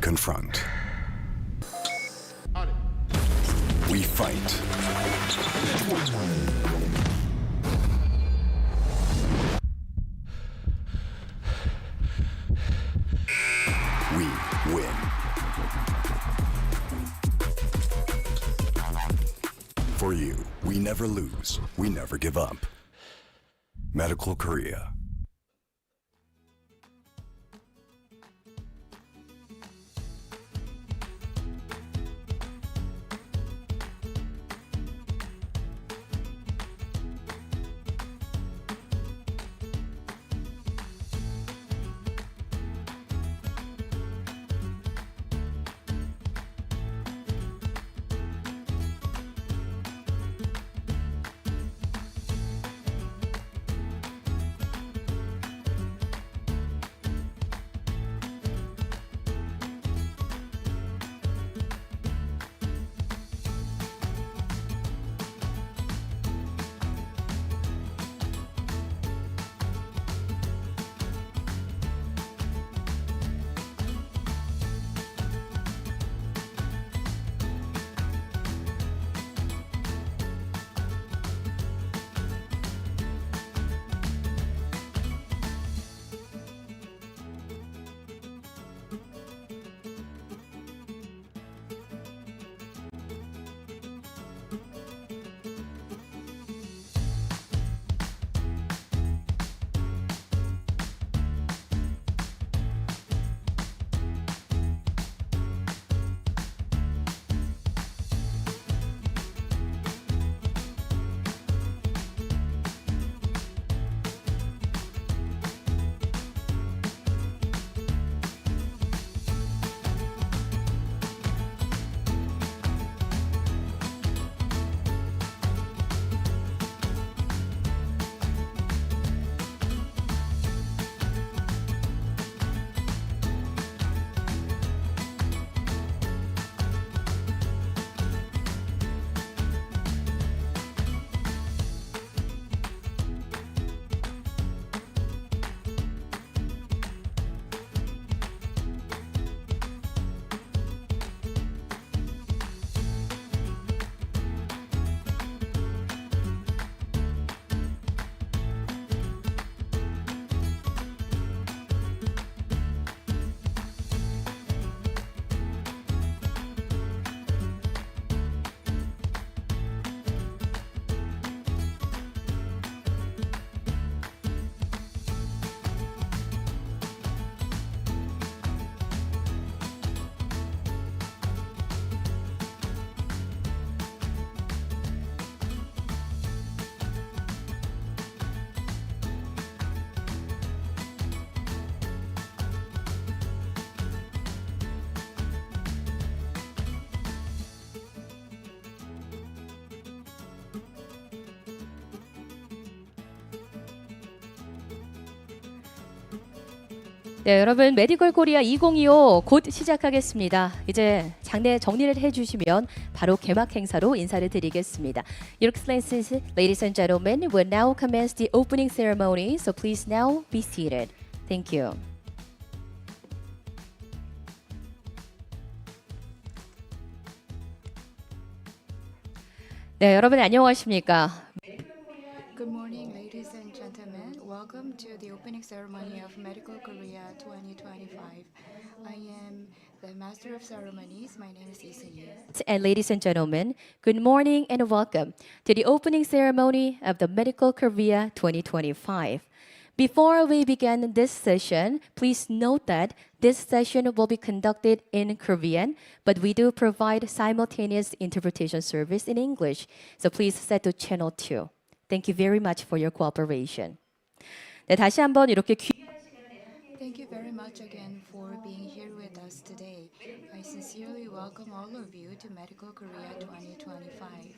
confront. We fight. We win. For you, we never lose. We never give up. Medical Korea. 네, 여러분 메디컬 코리아 2025 곧 시작하겠습니다. 이제 장내 정리를 해주시면 바로 개막 행사로 인사를 드리겠습니다. Your Excellencies, ladies and gentlemen, will now commence the opening ceremony. So please now be seated. Thank you. 네, 여러분 안녕하십니까? Good morning, ladies and gentlemen. Welcome to the opening ceremony of Medical Korea 2025. I am the Master of Ceremonies. My name is Lee. And ladies and gentlemen, good morning and welcome to the opening ceremony of the Medical Korea 2025. Before we begin this session, please note that this session will be conducted in Korean, but we do provide simultaneous interpretation service in English. So please set to channel 2. Thank you very much for your cooperation. 네, 다시 한번 이렇게 Thank you very much again for being here with us today. I sincerely welcome all of you to Medical Korea 2025.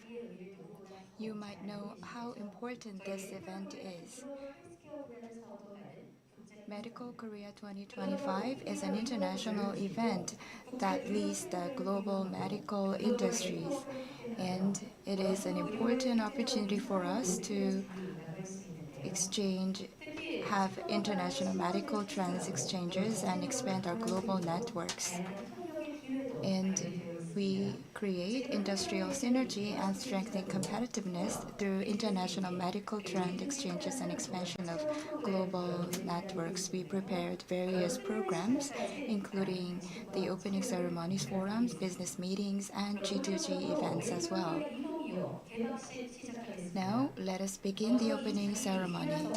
You might know how important this event is. Medical Korea 2025 is an international event that leads the global medical industries, and it is an important opportunity for us to have international medical trends exchanges and expand our global networks. and we create industrial synergy and strengthen competitiveness through international medical trend exchanges and expansion of global networks. We prepared various programs, including the opening ceremonies, forums, business meetings, and G2G events as well. Now, let us begin the opening ceremony.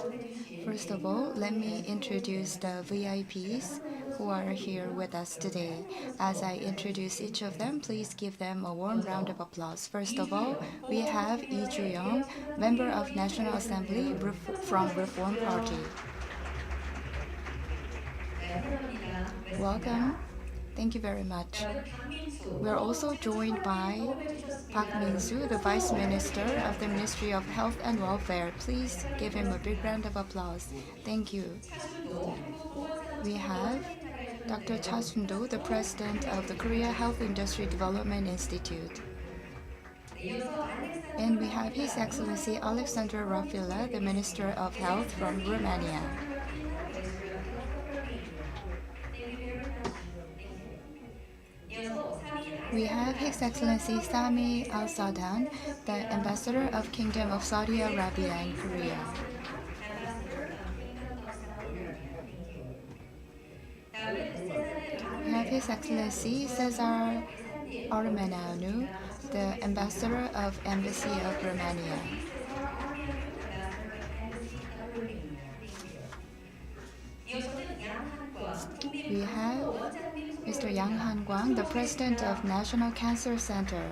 First of all, let me introduce the VIPs who are here with us today. As I introduce each of them, please give them a warm round of applause. First of all, we have Lee Ju-young, member of National Assembly from Reform Party. Welcome. Thank you very much. We are also joined by Park Min-soo, the Vice Minister of the Ministry of Health and Welfare. Please give him a big round of applause. Thank you. We have Dr. Cha Sun-do, the President of the Korea Health Industry Development Institute. And we have His Excellency Alexandru Rafila, the Minister of Health from Romania. We have His Excellency Sami Al-Sadan, the Ambassador of Kingdom of Saudi Arabia in Korea. We have His Excellency Cesar Armeneanu, the Ambassador of Embassy of Romania. We have Mr. Yang Han-kwang, the President of National Cancer Center.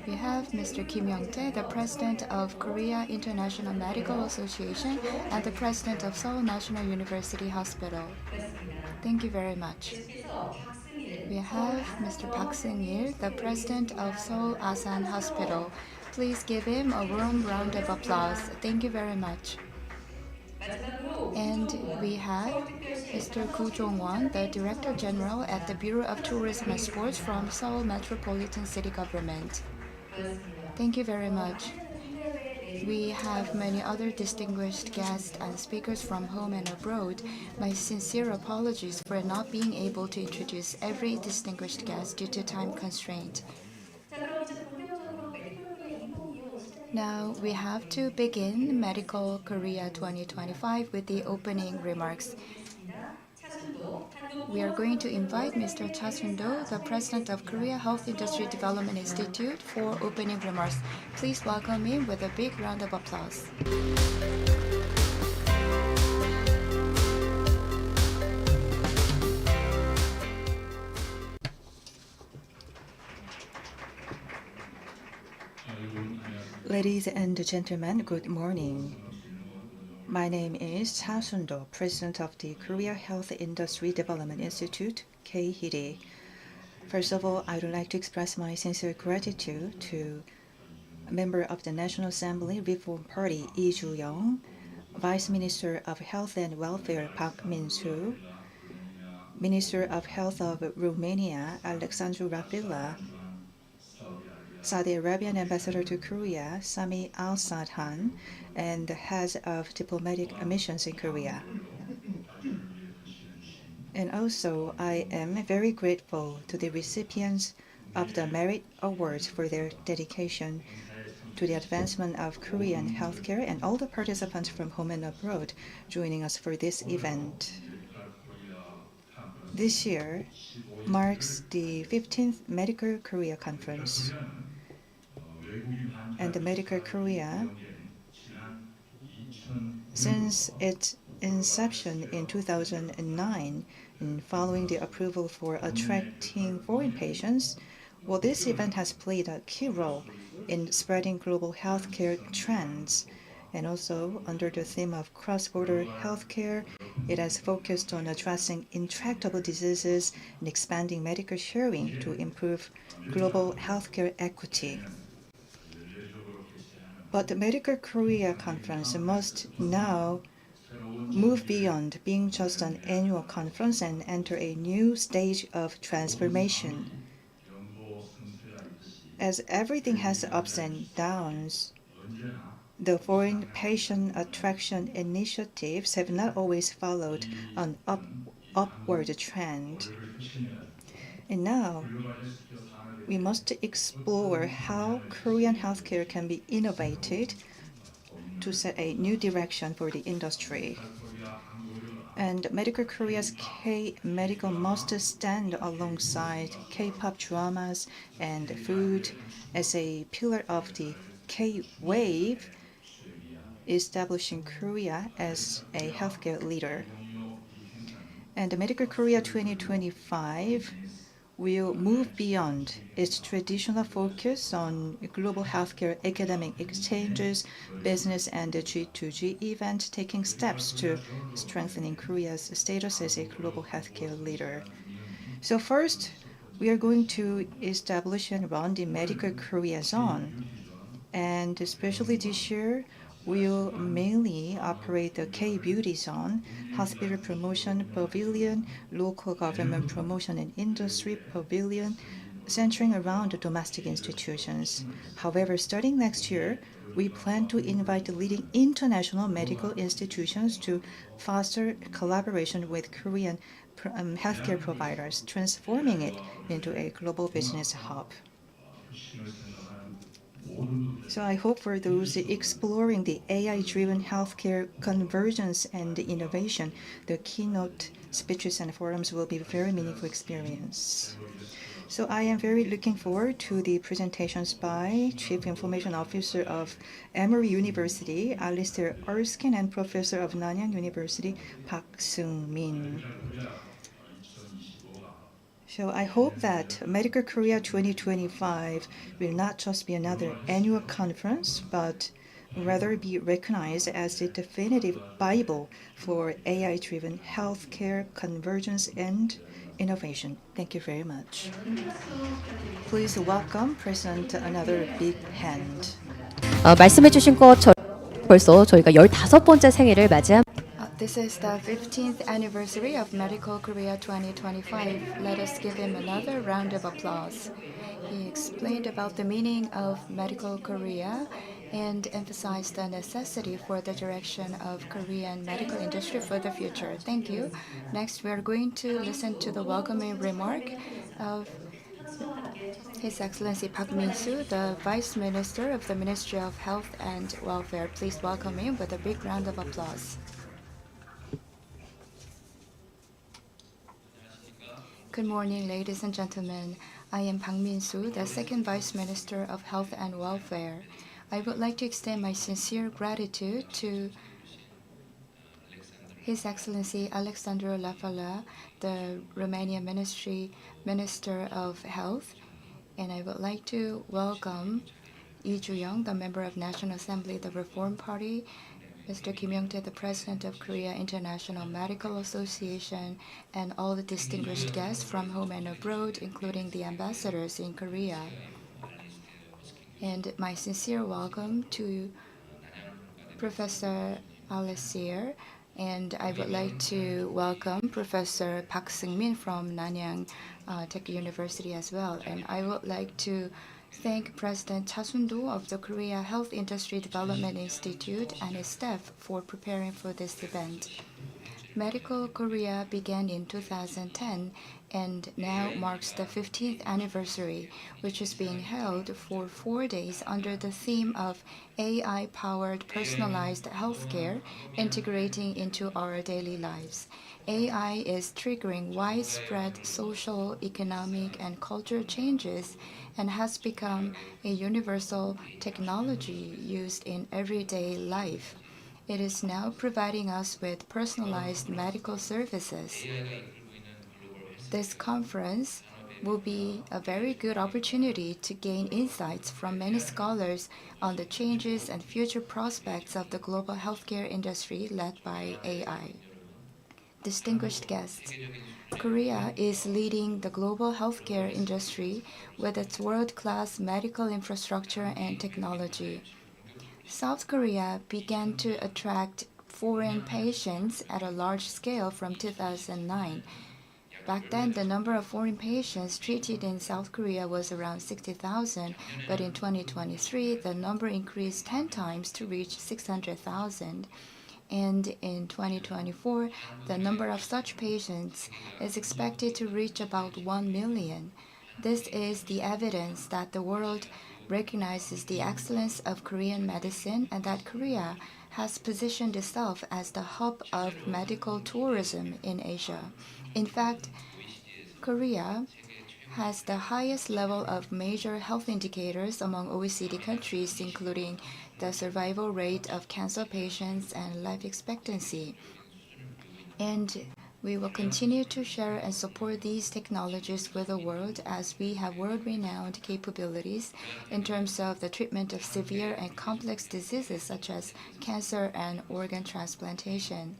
We have Mr. Kim Young-tae, the President of Korea International Medical Association and the President of Seoul National University Hospital. Thank you very much. We have Mr. Park Seung-il, the President of Seoul Asan Hospital. Please give him a warm round of applause. Thank you very much. And we have Mr. Koo Jong-won, the Director General at the Bureau of Tourism and Sports from Seoul Metropolitan City Government. Thank you very much. We have many other distinguished guests and speakers from home and abroad. My sincere apologies for not being able to introduce every distinguished guest due to time constraint. Now we have to begin Medical Korea 2025 with the opening remarks. We are going to invite Mr. Cha Sun-do, the President of Korea Health Industry Development Institute, for opening remarks. Please welcome him with a big round of applause. Ladies and gentlemen, good morning. My name is Cha Sun-do, President of the Korea Health Industry Development Institute, KHID. First of all, I would like to express my sincere gratitude to a member of the National Assembly Reform Party, Lee Ju-young, Vice Minister of Health and Welfare, Park Min-soo, Minister of Health of Romania, Alexandru Rafila, Saudi Arabian Ambassador to Korea, Sami Al-Sadan, and the heads of diplomatic missions in Korea. And also, I am very grateful to the recipients of the Merit Awards for their dedication to the advancement of Korean healthcare and all the participants from home and abroad joining us for this event. This year marks the 15th Medical Korea Conference. And the Medical Korea, since its inception in 2009, and following the approval for attracting foreign patients, well, this event has played a key role in spreading global healthcare trends. And also, under the theme of cross-border healthcare, it has focused on addressing intractable diseases and expanding medical sharing to improve global healthcare equity. But the Medical Korea Conference must now move beyond being just an annual conference and enter a new stage of transformation. As everything has ups and downs, The foreign patient attraction initiatives have not always followed an upward trend. And now, we must explore how Korean healthcare can be innovated to set a new direction for the industry. And Medical Korea's K-Medical must stand alongside K-pop dramas and food as a pillar of the K-wave, establishing Korea as a healthcare leader. And Medical Korea 2025 will move beyond its traditional focus on global healthcare academic exchanges, business, and G2G events, taking steps to strengthening Korea's status as a global healthcare leader. So first, we are going to establish and run the Medical Korea Zone. And especially this year, we'll mainly operate the K-Beauty Zone, Hospital Promotion Pavilion, Local Government Promotion and Industry Pavilion, centering around the domestic institutions. However, starting next year, we plan to invite leading international medical institutions to foster collaboration with Korean healthcare providers, transforming it into a global business hub. So I hope for those exploring the AI-driven healthcare convergence and innovation, the keynote speeches and forums will be a very meaningful experience. So I am very looking forward to the presentations by Chief Information Officer of Emory University, Alistair Erskine, and Professor of Nanyang University, Park Seung-min. So I hope that Medical Korea 2025 will not just be another annual conference, but rather be recognized as the definitive Bible for AI-driven healthcare convergence and innovation. Thank you very much. Please welcome President another big hand. 말씀해주신 것처럼 벌써 저희가 15번째 생일을 맞이합니다. This is the 15th anniversary of Medical Korea 2025. Let us give him another round of applause. He explained about the meaning of Medical Korea and emphasized the necessity for the direction of Korean medical industry for the future. Thank you. Next, we are going to listen to the welcoming remark of His Excellency Park Min-soo, the Vice Minister of the Ministry of Health and Welfare. Please welcome him with a big round of applause. Good morning, ladies and gentlemen. I am Park Min-soo, the Second Vice Minister of Health and Welfare. I would like to extend my sincere gratitude to His Excellency Alexandru Lafala, the Romanian Minister of Health, and I would like to welcome Lee Ju-young, the member of National Assembly, the Reform Party, Mr. Kim Young-tae, the President of Korea International Medical Association, and all the distinguished guests from home and abroad, including the ambassadors in Korea. And my sincere welcome to Professor Alessier, and I would like to welcome Professor Park Seung-min from Nanyang Tech University as well. And I would like to thank President Cha Sun-do of the Korea Health Industry Development Institute and his staff for preparing for this event. Medical Korea began in 2010 and now marks the 15th anniversary, which is being held for 4 days under the theme of AI-powered personalized healthcare integrating into our daily lives. AI is triggering widespread social, economic, and cultural changes and has become a universal technology used in everyday life. It is now providing us with personalized medical services. This conference will be a very good opportunity to gain insights from many scholars on the changes and future prospects of the global healthcare industry led by AI. Distinguished guests, Korea is leading the global healthcare industry with its world-class medical infrastructure and technology. South Korea began to attract foreign patients at a large scale from 2009. Back then, the number of foreign patients treated in South Korea was around 60,000, but in 2023, the number increased 10 times to reach 600,000. And in 2024, the number of such patients is expected to reach about 1 million. This is the evidence that the world recognizes the excellence of Korean medicine and that Korea has positioned itself as the hub of medical tourism in Asia. In fact, Korea has the highest level of major health indicators among OECD countries, including the survival rate of cancer patients and life expectancy. And we will continue to share and support these technologies with the world as we have world-renowned capabilities in terms of the treatment of severe and complex diseases such as cancer and organ transplantation.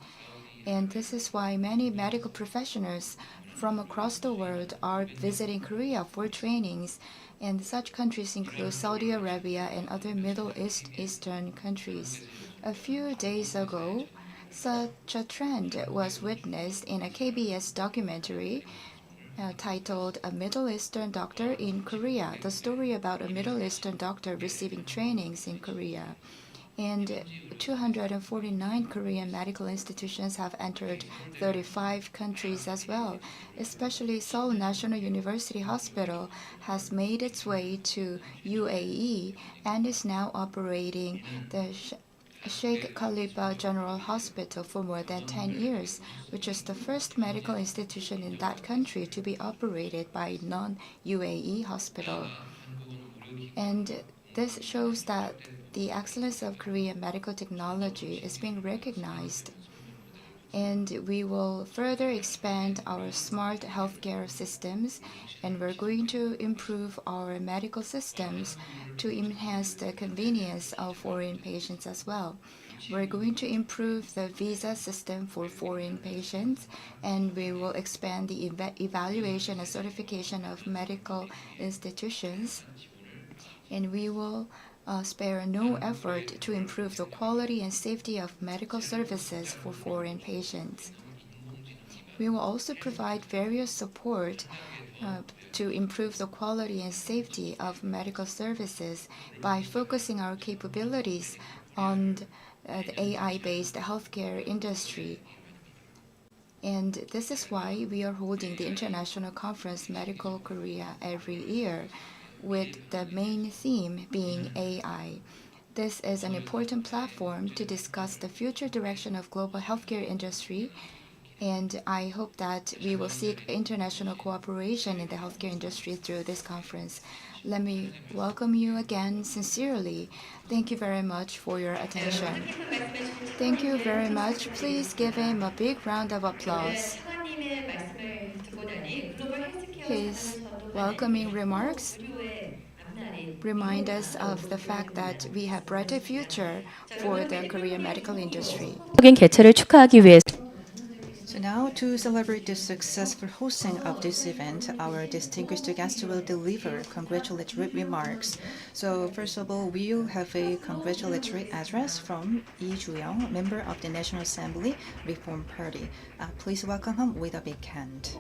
And this is why many medical professionals from across the world are visiting Korea for trainings, and such countries include Saudi Arabia and other Middle Eastern countries. A few days ago, such a trend was witnessed in a KBS documentary titled A Middle Eastern Doctor in Korea, the story about a Middle Eastern doctor receiving trainings in Korea. And 249 Korean medical institutions have entered 35 countries as well. Especially Seoul National University Hospital has made its way to UAE and is now operating the Sheikh Khalifa General Hospital for more than 10 years, which is the first medical institution in that country to be operated by a non-UAE hospital. And this shows that the excellence of Korean medical technology is being recognized. And we will further expand our smart healthcare systems, and we're going to improve our medical systems to enhance the convenience of foreign patients as well. We're going to improve the visa system for foreign patients, and we will expand the evaluation and certification of medical institutions. And we will spare no effort to improve the quality and safety of medical services for foreign patients. We will also provide various support to improve the quality and safety of medical services by focusing our capabilities on the AI-based healthcare industry. And this is why we are holding the international conference Medical Korea every year, with the main theme being AI. This is an important platform to discuss the future direction of global healthcare industry, and I hope that we will seek international cooperation in the healthcare industry through this conference. Let me welcome you again sincerely. Thank you very much for your attention. Thank you very much. Please give him a big round of applause. His welcoming remarks remind us of the fact that we have brighter future for the Korean medical industry. 개최를 축하하기 위해서 So now, to celebrate the successful hosting of this event, our distinguished guest will deliver congratulatory remarks. So first of all, we'll have a congratulatory address from Lee Ju-young, member of the National Assembly Reform Party. Please welcome him with a big hand.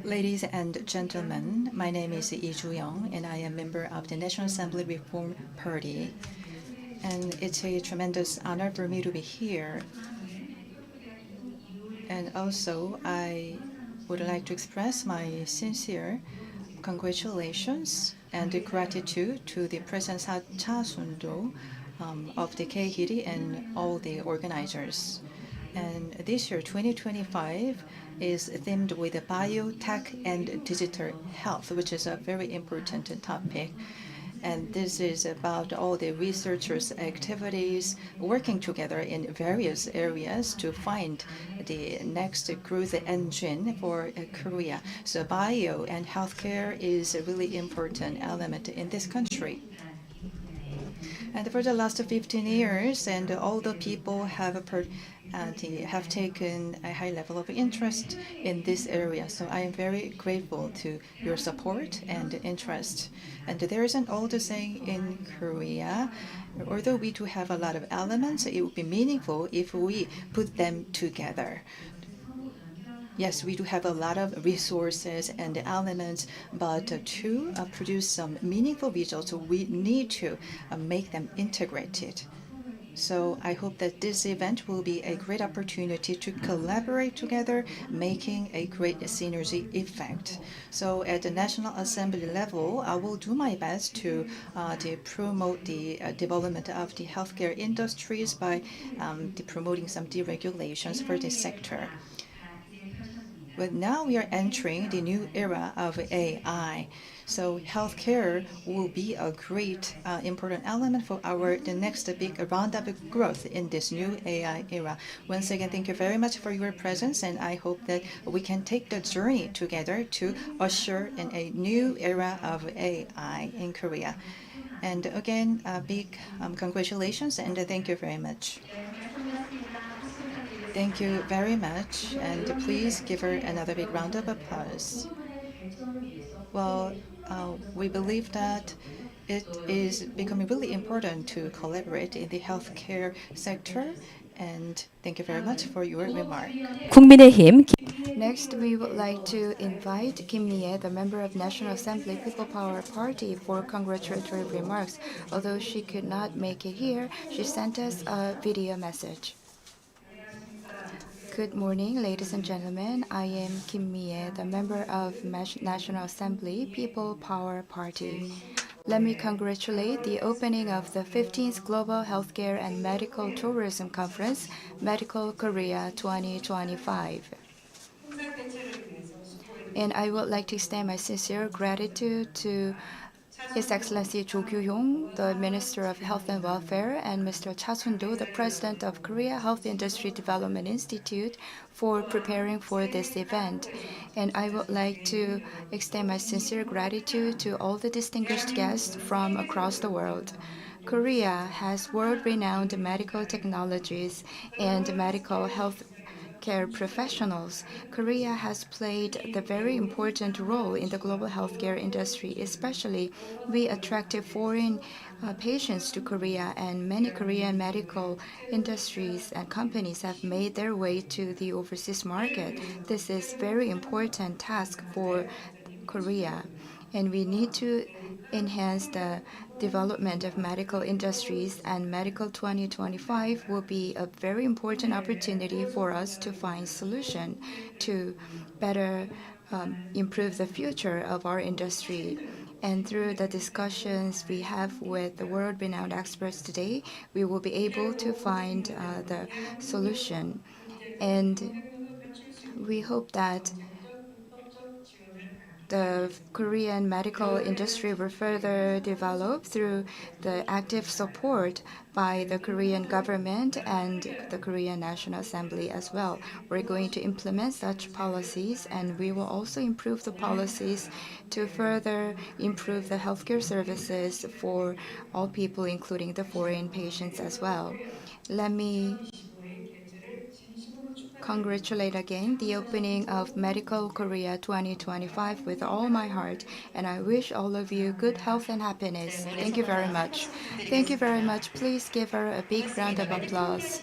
Ladies and gentlemen, my name is Lee Ju-young, and I am member of the National Assembly Reform Party. And it's a tremendous honor for me to be here. And also, I would like to express my sincere congratulations and gratitude to the President Cha Sun-do of the K-hiri and all the organizers. And this year, 2025, is themed with biotech and digital health, which is a very important topic. And this is about all the researchers' activities working together in various areas to find the next growth engine for Korea. So bio and healthcare is a really important element in this country. And for the last 15 years, and all the people have have taken a high level of interest in this area. So I am very grateful to your support and interest. And there is an old saying in Korea, although we do have a lot of elements, it would be meaningful if we put them together. Yes, we do have a lot of resources and elements, but to produce some meaningful results, we need to make them integrated. So I hope that this event will be a great opportunity to collaborate together, making a great synergy effect. So at the National Assembly level, I will do my best to promote the development of the healthcare industries by promoting some deregulations for this sector. But now we are entering the new era of AI. So healthcare will be a great important element for the next big round of growth in this new AI era. Once again, thank you very much for your presence, and I hope that we can take the journey together to usher in a new era of AI in Korea. And again, big congratulations and thank you very much. Thank you very much, and please give her another big round of applause. Well, we believe that it is becoming really important to collaborate in the healthcare sector, and thank you very much for your remark. 국민의힘 Next, we would like to invite Kim Lee, the member of National Assembly People Power Party, for congratulatory remarks. Although she could not make it here, she sent us a video message. Good morning, ladies and gentlemen. I am Kim Lee, the member of National Assembly People Power Party. Let me congratulate the opening of the 15th Global Healthcare and Medical Tourism Conference, Medical Korea 2025. And I would like to extend my sincere gratitude to His Excellency Jo Kyu-hyung, the Minister of Health and Welfare, and Mr. Cha Sun-do, the President of Korea Health Industry Development Institute, for preparing for this event. And I would like to extend my sincere gratitude to all the distinguished guests from across the world. Korea has world-renowned medical technologies and medical health care professionals. Korea has played the very important role in the global healthcare industry, especially we attracted foreign patients to Korea, and many Korean medical industries and companies have made their way to the overseas market. This is very important task for Korea, and we need to enhance the development of medical industries, and Medical 2025 will be a very important opportunity for us to find solution to better improve the future of our industry. And through the discussions we have with the world-renowned experts today, we will be able to find the solution. And we hope that the Korean medical industry will further develop through the active support by the Korean government and the Korean National Assembly as well. We're going to implement such policies, and we will also improve the policies to further improve the healthcare services for all people, including the foreign patients as well. Let me congratulate again the opening of Medical Korea 2025 with all my heart, and I wish all of you good health and happiness. Thank you very much. Thank you very much. Please give her a big round of applause.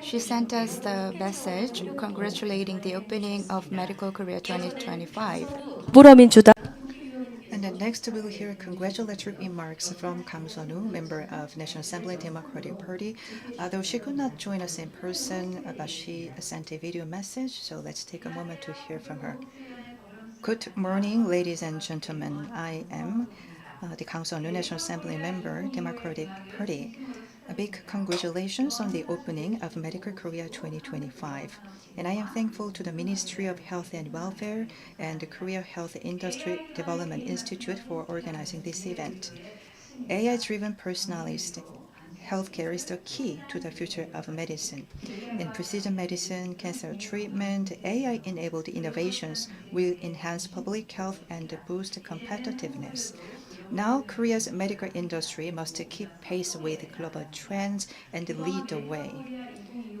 She sent us the message congratulating the opening of Medical Korea 2025. 더불어민주당 And then next we'll hear congratulatory remarks from Kang Sun-woo, member of National Assembly Democratic Party. Though she could not join us in person, but she sent a video message, so let's take a moment to hear from her. Good morning, ladies and gentlemen. I am the Kang Sun-woo, National Assembly member, Democratic Party. A big congratulations on the opening of Medical Korea 2025. And I am thankful to the Ministry of Health and Welfare and the Korea Health Industry Development Institute for organizing this event. AI-driven personalized healthcare is the key to the future of medicine. In precision medicine, cancer treatment, AI-enabled innovations will enhance public health and boost competitiveness. Now, Korea's medical industry must keep pace with global trends and lead the way.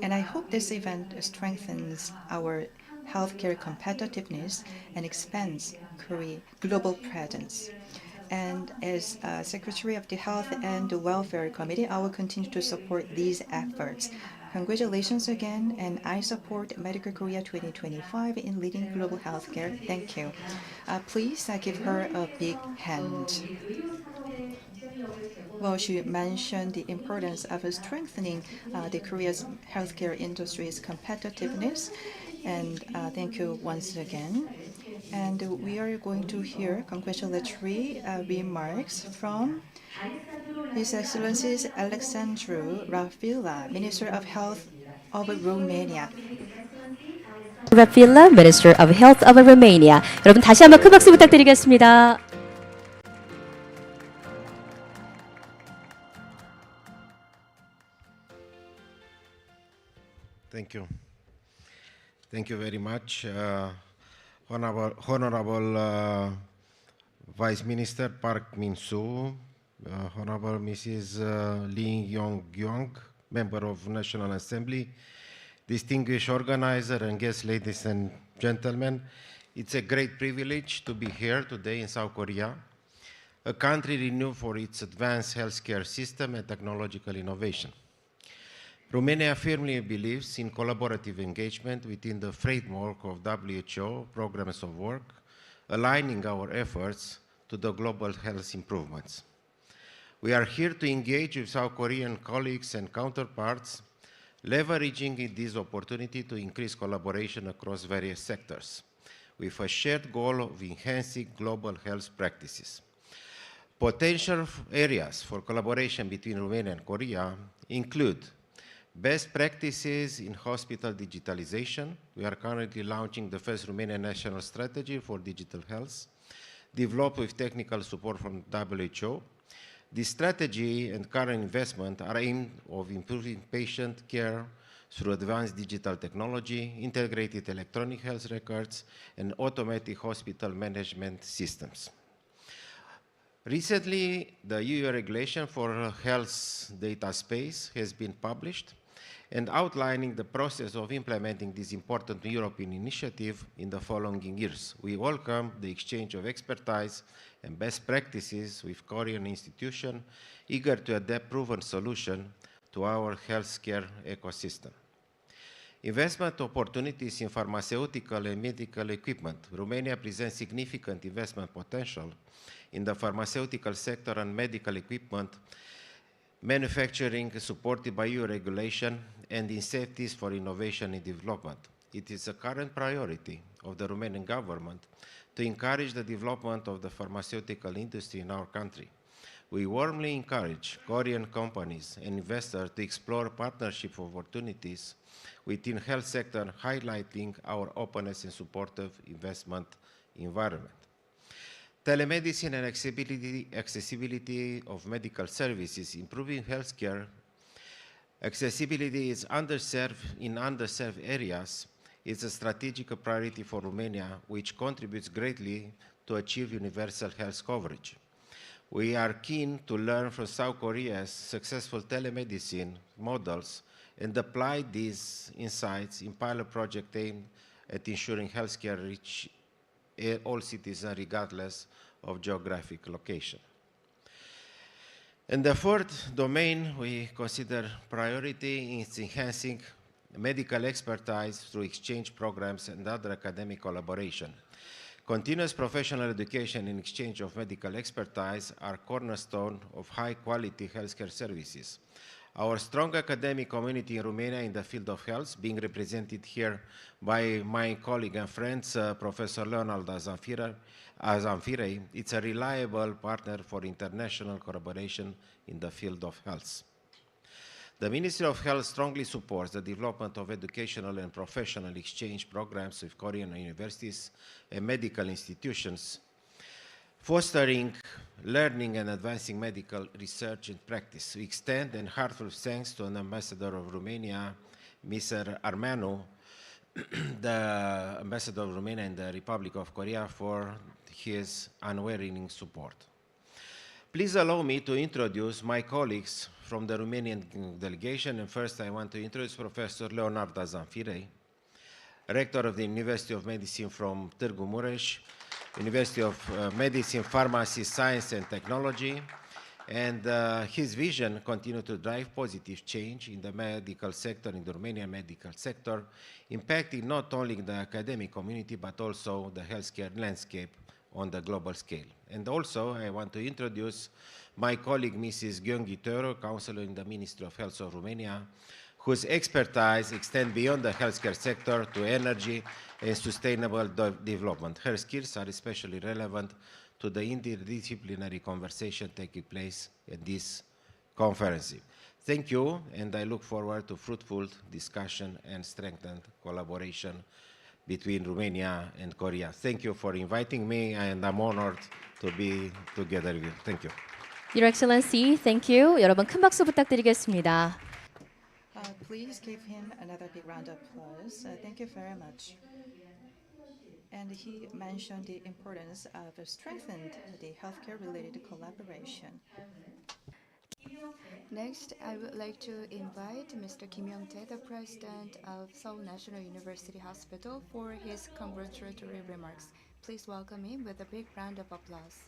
And I hope this event strengthens our healthcare competitiveness and expands Korea's global presence. And as Secretary of the Health and Welfare Committee, I will continue to support these efforts. Congratulations again, and I support Medical Korea 2025 in leading global healthcare. Thank you. Please give her a big hand. Well, she mentioned the importance of strengthening the Korea's healthcare industry's competitiveness. And thank you once again. And we are going to hear congratulatory remarks from His Excellency Alexandru Rafila, Minister of Health of Romania. Rafila, Minister of Health of Romania. 여러분 다시 한번 큰 박수 부탁드리겠습니다. Thank you. Thank you very much, Honorable Vice Minister Park Min-soo, Honorable Mrs. Lee Yong-gyong, Member of National Assembly, distinguished organizer and guests, ladies and gentlemen. It's a great privilege to be here today in South Korea, a country renowned for its advanced healthcare system and technological innovation. Romania firmly believes in collaborative engagement within the framework of WHO programs of work, aligning our efforts to the global health improvements. We are here to engage with South Korean colleagues and counterparts, leveraging this opportunity to increase collaboration across various sectors, with a shared goal of enhancing global health practices. Potential areas for collaboration between Romania and Korea include best practices in hospital digitalization. We are currently launching the first Romanian national strategy for digital health, developed with technical support from WHO. This strategy and current investment are aimed of improving patient care through advanced digital technology, integrated electronic health records, and automatic hospital management systems. Recently, the EU regulation for health data space has been published and outlining the process of implementing this important European initiative in the following years. We welcome the exchange of expertise and best practices with Korean institutions eager to adapt proven solutions to our healthcare ecosystem. Investment opportunities in pharmaceutical and medical equipment. Romania presents significant investment potential in the pharmaceutical sector and medical equipment manufacturing supported by EU regulation and incentives for innovation and development. It is a current priority of the Romanian government to encourage the development of the pharmaceutical industry in our country. We warmly encourage Korean companies and investors to explore partnership opportunities within health sector, highlighting our openness and supportive investment environment. Telemedicine and accessibility of medical services, improving healthcare accessibility is in underserved areas is a strategic priority for Romania, which contributes greatly to achieve universal health coverage. We are keen to learn from South Korea's successful telemedicine models and apply these insights in pilot project aimed at ensuring healthcare reach all citizens regardless of geographic location. And the fourth domain we consider priority is enhancing medical expertise through exchange programs and other academic collaboration. Continuous professional education and exchange of medical expertise are cornerstone of high-quality healthcare services. Our strong academic community in Romania in the field of health, being represented here by my colleague and friends, Professor Leonard Azamfirei, it's a reliable partner for international collaboration in the field of health. The Ministry of Health strongly supports the development of educational and professional exchange programs with Korean universities and medical institutions, fostering learning and advancing medical research and practice. We extend and heartfelt thanks to an ambassador of Romania, Mr. Armanu, the ambassador of Romania in the Republic of Korea, for his unwavering support. Please allow me to introduce my colleagues from the Romanian delegation. And first, I want to introduce Professor Leonard Zanfirei, Rector of the University of Medicine from Târgu Mureș, University of Medicine, Pharmacy, Science and Technology. And his vision continued to drive positive change in the medical sector, in the Romanian medical sector, impacting not only the academic community, but also the healthcare landscape on the global scale. And also, I want to introduce my colleague, Mrs. Gheonghi Teoro, Counselor in the Ministry of Health of Romania, whose expertise extends beyond the healthcare sector to energy and sustainable development. Her skills are especially relevant to the interdisciplinary conversation taking place at this conference. Thank you, and I look forward to fruitful discussion and strengthened collaboration between Romania and Korea. Thank you for inviting me, and I'm honored to be together with you. Thank you. Your Excellency, thank you. 여러분 큰 박수 부탁드리겠습니다. Please give him another big round of applause. Thank you very much. And he mentioned the importance of strengthened the healthcare-related collaboration. Next, I would like to invite Mr. Kim Young-tae, the President of Seoul National University Hospital, for his congratulatory remarks. Please welcome him with a big round of applause.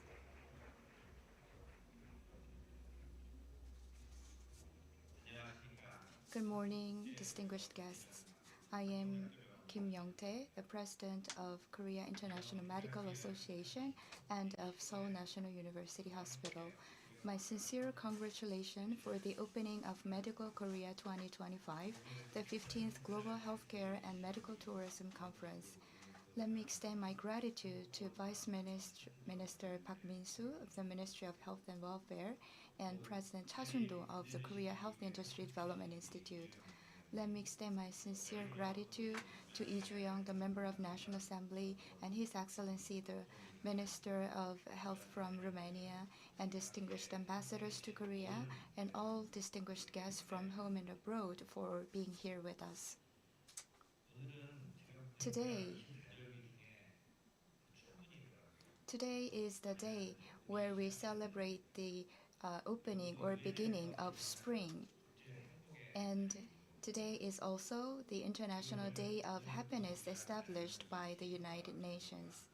Good morning, distinguished guests. I am Kim Young-tae, the President of Korea International Medical Association and of Seoul National University Hospital. My sincere congratulations for the opening of Medical Korea 2025, the 15th Global Healthcare and Medical Tourism Conference. Let me extend my gratitude to Vice Minister Park Min-soo of the Ministry of Health and Welfare and President Cha Sun-do of the Korea Health Industry Development Institute. Let me extend my sincere gratitude to Lee Ju-young, the Member of National Assembly, and His Excellency, the Minister of Health from Romania, and distinguished ambassadors to Korea, and all distinguished guests from home and abroad for being here with us. Today is the day where we celebrate the opening or beginning of spring. And today is also the International Day of Happiness established by the United Nations.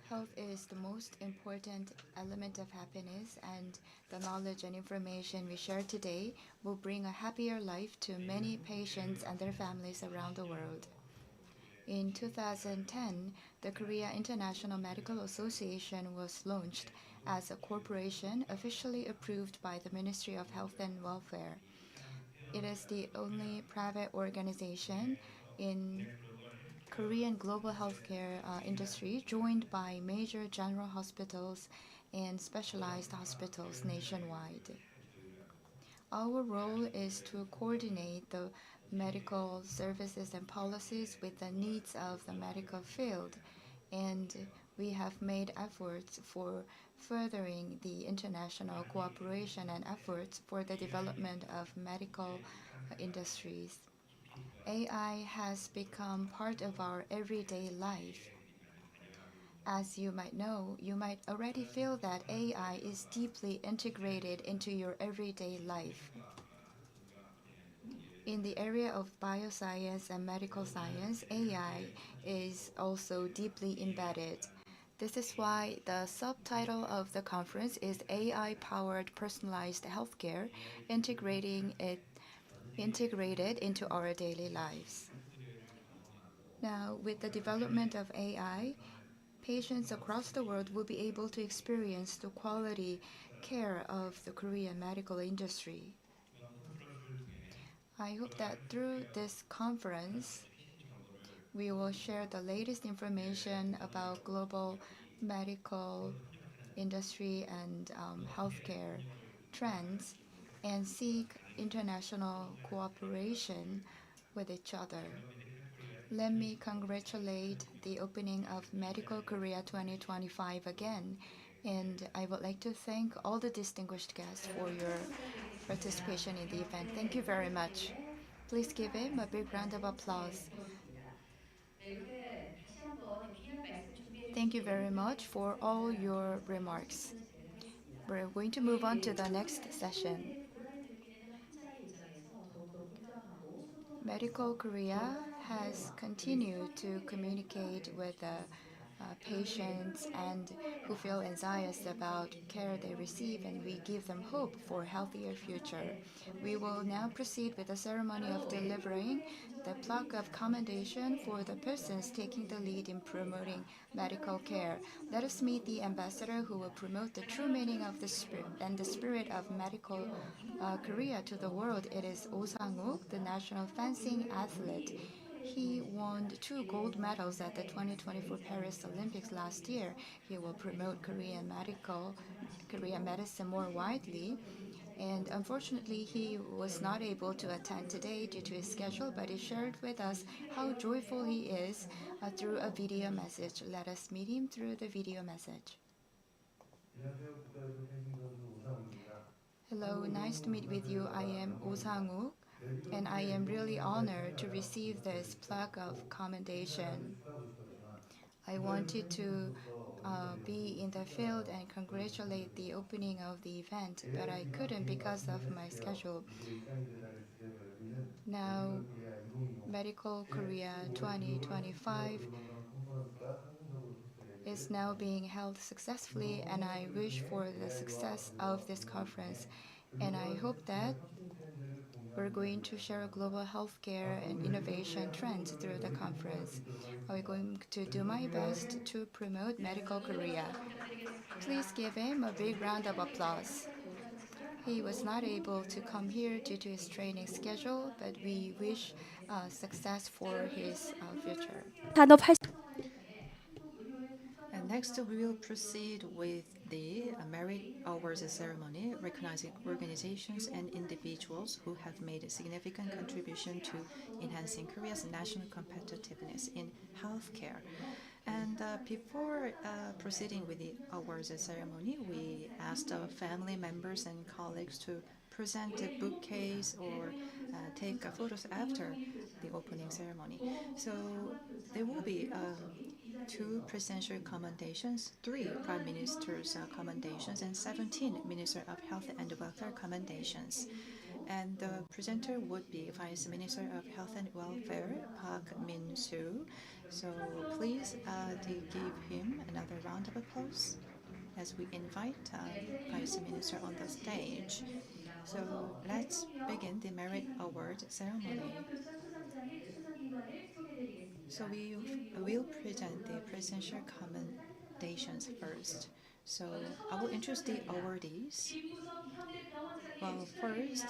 Health is the most important element of happiness, and the knowledge and information we share today will bring a happier life to many patients and their families around the world. In 2010, the Korea International Medical Association was launched as a corporation officially approved by the Ministry of Health and Welfare. It is the only private organization in Korean global healthcare industry joined by major general hospitals and specialized hospitals nationwide. Our role is to coordinate the medical services and policies with the needs of the medical field, and we have made efforts for furthering the international cooperation and efforts for the development of medical industries. AI has become part of our everyday life. As you might know, you might already feel that AI is deeply integrated into your everyday life. In the area of bioscience and medical science, AI is also deeply embedded. This is why the subtitle of the conference is AI-powered personalized healthcare, integrated into our daily lives. Now, with the development of AI, patients across the world will be able to experience the quality care of the Korean medical industry. I hope that through this conference, we will share the latest information about global medical industry and healthcare trends and seek international cooperation with each other. Let me congratulate the opening of Medical Korea 2025 again, and I would like to thank all the distinguished guests for your participation in the event. Thank you very much. Please give him a big round of applause. Thank you very much for all your remarks. We're going to move on to the next session. Medical Korea has continued to communicate with the patients and who feel anxious about care they receive, and we give them hope for a healthier future. We will now proceed with the ceremony of delivering the plaque of commendation for the persons taking the lead in promoting medical care. Let us meet the ambassador who will promote the true meaning of the spirit and the spirit of medical Korea to the world. It is Oh Sang-wook, the national fencing athlete. He won 2 gold medals at the 2024 Paris Olympics last year. He will promote Korean medicine more widely. And unfortunately, he was not able to attend today due to his schedule, but he shared with us how joyful he is through a video message. Let us meet him through the video message. Hello, nice to meet with you. I am Oh Sang-wook, and I am really honored to receive this plaque of commendation. I wanted to be in the field and congratulate the opening of the event, but I couldn't because of my schedule. Now, Medical Korea 2025 is now being held successfully, and I wish for the success of this conference. And I hope that we're going to share global healthcare and innovation trends through the conference. I'm going to do my best to promote Medical Korea. Please give him a big round of applause. He was not able to come here due to his training schedule, but we wish success for his future. 산업 활 And next, we will proceed with the Merit Awards ceremony, recognizing organizations and individuals who have made a significant contribution to enhancing Korea's national competitiveness in healthcare. And before proceeding with the awards ceremony, we asked our family members and colleagues to present a bouquets or take photos after the opening ceremony. So there will be 2 presidential commendations, 3 prime ministers' commendations, and 17 Minister of Health and Welfare commendations. And the presenter would be Vice Minister of Health and Welfare, Park Min-soo. So please give him another round of applause as we invite Vice Minister on the stage. So let's begin the Merit Award ceremony. So we will present the presidential commendations first. So I will introduce the awardees. Well, first,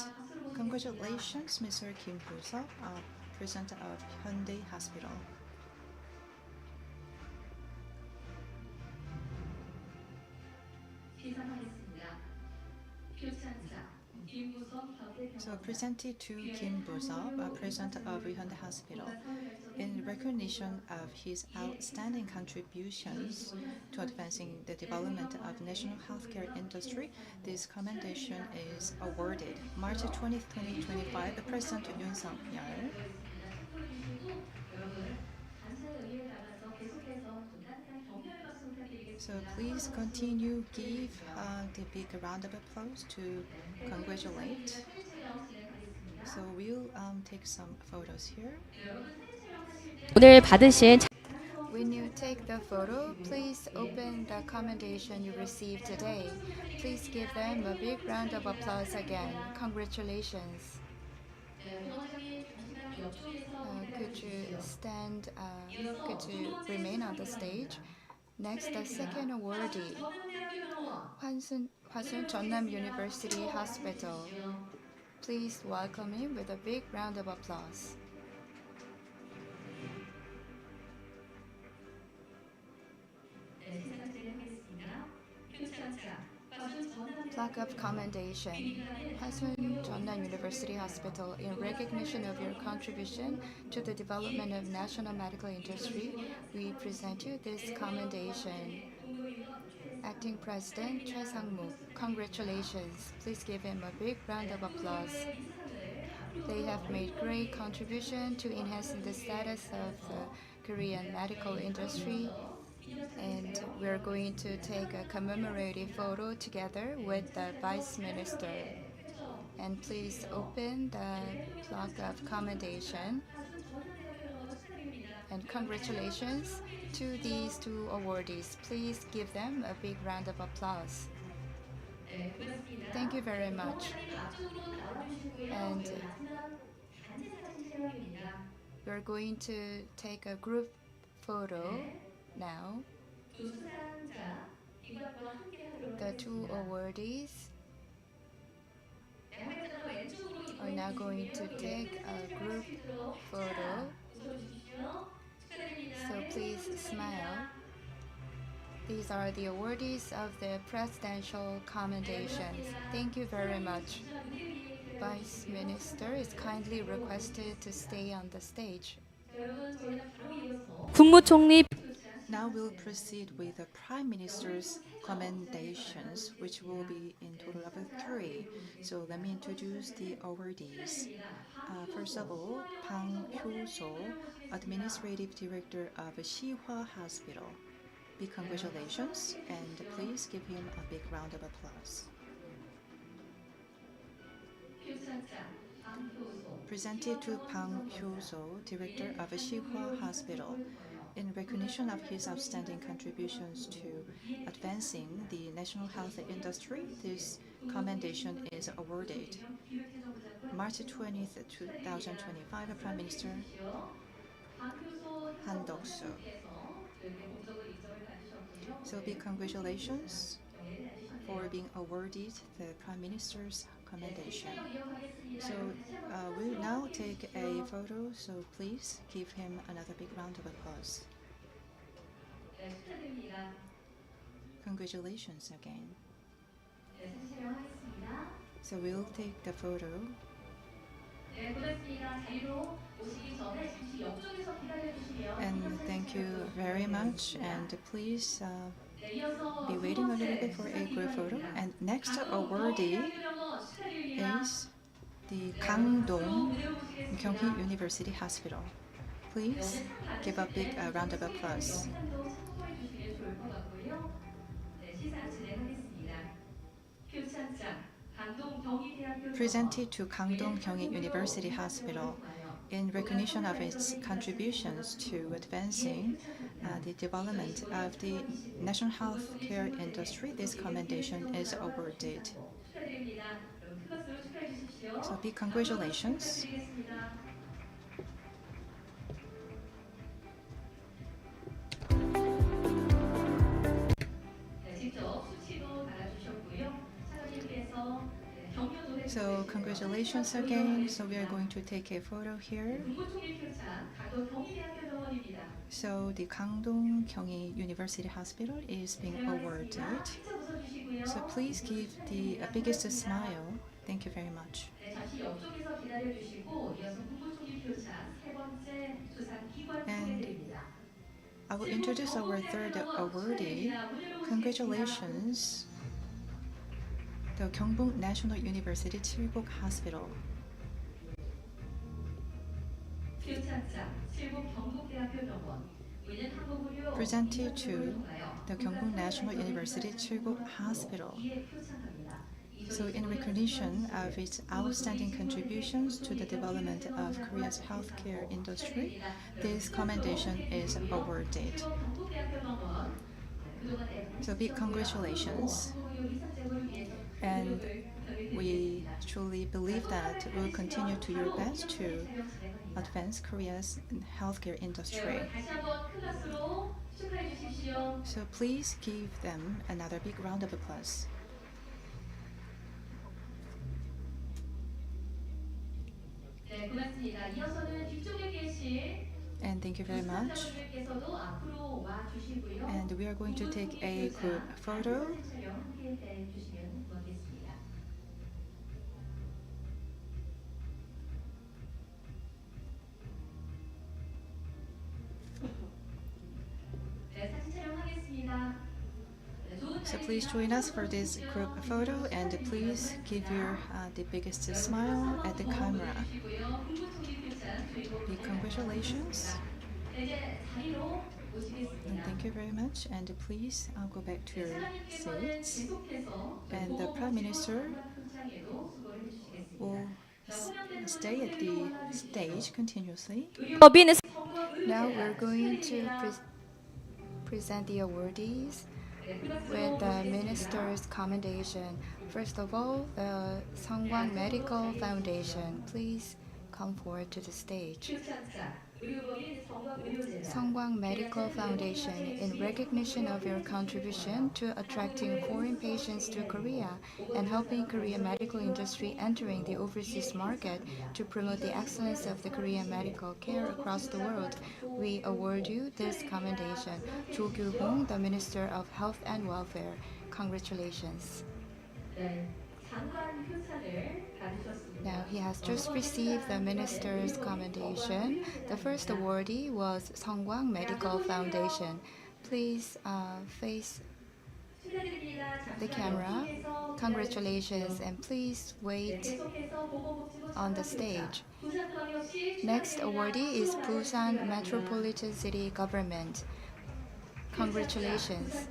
congratulations, Mr. Kim Boo-seok, President of Hyundai Hospital. So presented to Kim Boo-seok, President of Hyundai Hospital. In recognition of his outstanding contributions to advancing the development of national healthcare industry, this commendation is awarded. March 20, 2025, President Yoon Suk-yeol. So please continue, give the big round of applause to congratulate. So we'll take some photos here. 오늘 받으신 When you take the photo, please open the commendation you received today. Please give them a big round of applause again. Congratulations. Could you stand, could you remain on the stage? Next, the second awardee, Hwasun Jeonnam University Hospital. Please welcome him with a big round of applause. Plaque of commendation. Hwasun Jeonnam University Hospital, in recognition of your contribution to the development of national medical industry, we present you this commendation. Acting President Choi Sang-mook, congratulations. Please give him a big round of applause. They have made great contribution to enhancing the status of the Korean medical industry, And we're going to take a commemorative photo together with the Vice Minister. And please open the plaque of commendation. And congratulations to these two awardees. Please give them a big round of applause. Thank you very much. And we're going to take a group photo now. The two awardees are now going to take a group photo. So please smile. These are the awardees of the presidential commendations. Thank you very much. Vice Minister is kindly requested to stay on the stage. 국무총리 Now we'll proceed with the Prime Minister's commendations, which will be in total of 3. So let me introduce the awardees. First of all, Bang Hyo-so, Administrative Director of Sihwa Hospital. Big congratulations, and please give him a big round of applause. Presented to Bang Hyo-so, Director of Sihwa Hospital. In recognition of his outstanding contributions to advancing the national health industry, this commendation is awarded. March 20th, 2025, Prime Minister Han Dok-soo. So big congratulations for being awarded the Prime Minister's commendation. So we'll now take a photo, so please give him another big round of applause. Congratulations again. So we'll take the photo. And thank you very much, and please be waiting a little bit for a group photo. And next awardee is the Gangdong Gyeonghi University Hospital. Please give a big round of applause. Presented to Gangdong Gyeonghi University Hospital in recognition of its contributions to advancing the development of the national healthcare industry, this commendation is awarded. So big congratulations. So congratulations again. So we are going to take a photo here. So the Gangdong Gyeonghi University Hospital is being awarded. So please give the biggest smile. Thank you very much. And I will introduce our third awardee. Congratulations, the Gyeongbuk National University Chilguk Hospital. Presented to the Gyeongbuk National University Chilguk Hospital. So in recognition of its outstanding contributions to the development of Korea's healthcare industry, this commendation is awarded. So big congratulations. And we truly believe that we'll continue to do your best to advance Korea's healthcare industry. So please give them another big round of applause. And thank you very much. And we are going to take a group photo. So please join us for this group photo, and please give your the biggest smile at the camera. Big congratulations. And thank you you very much, and please go back to your seats. And the Prime Minister will stay at the stage continuously. 법인은 Now we're going to present the awardees with the minister's commendation. First of all, the Sungwang Medical Foundation, please come forward to the stage. Sungwang Medical Foundation, in recognition of your contribution to attracting foreign patients to Korea and helping Korean medical industry entering the overseas market to promote the excellence of the Korean medical care across the world, we award you this commendation. Cho Kyu-hong, the Minister of Health and Welfare. Congratulations. Now he has just received the minister's commendation. The first awardee was Sungwang Medical Foundation. Please face the camera. Congratulations, and please wait on the stage. Next awardee is Busan Metropolitan City Government. Congratulations.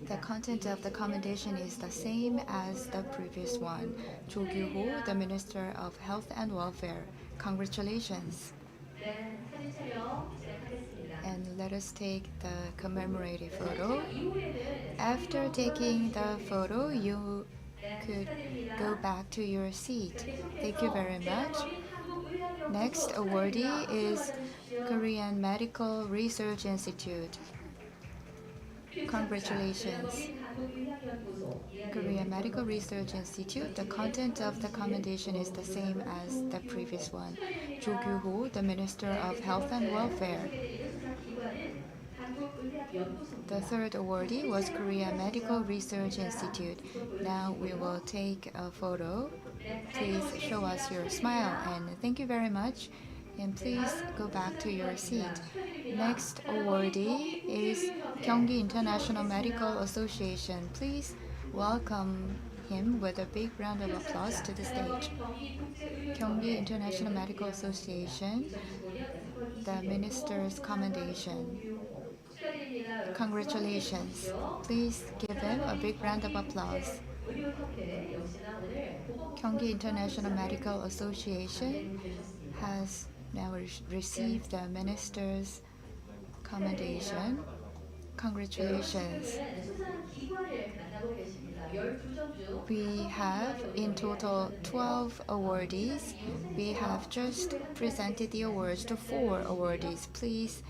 The content of the commendation is the same as the previous one. Cho Kyu-ho, the Minister of Health and Welfare. Congratulations. And let us take the commemorative photo. After taking the photo, you could go back to your seat. Thank you very much. Next awardee is Korean Medical Research Institute. Congratulations. Korean Medical Research Institute. The content of the commendation is the same as the previous one. Cho Kyu-ho, the Minister of Health and Welfare. The third awardee was Korea Medical Research Institute. Now we will take a photo. Please show us your smile, and thank you very much. And please go back to your seat. Next awardee is Gyeonggi International Medical Association. Please welcome him with a big round of applause to the stage. Gyeonggi International Medical Association, the minister's commendation. Congratulations. Please give him a big round of applause. Gyeonggi International Medical Association has now received the minister's commendation. Congratulations. We have in total 12 awardees. We have just presented the awards to 4 awardees. Please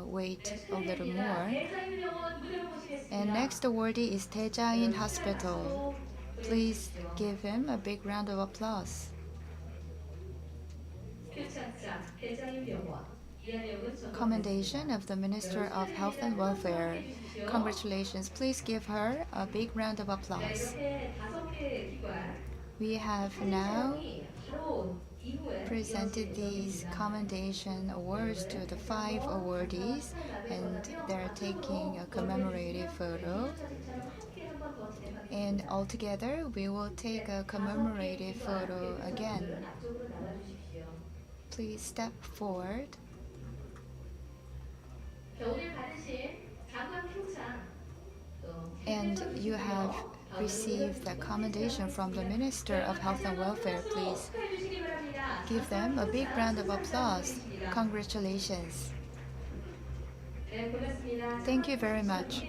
wait a little more. And next awardee is Daejain Hospital. Please give him a big round of applause. Commendation of the Minister of Health and Welfare. Congratulations. Please give her a big round of applause. We have now presented these commendation awards to the 5 awardees, and they're taking a commemorative photo. And altogether, we will take a commemorative photo again. Please step forward. And you have received the commendation from the Minister of Health and Welfare. Please give them a big round of applause. Congratulations. Thank you very much.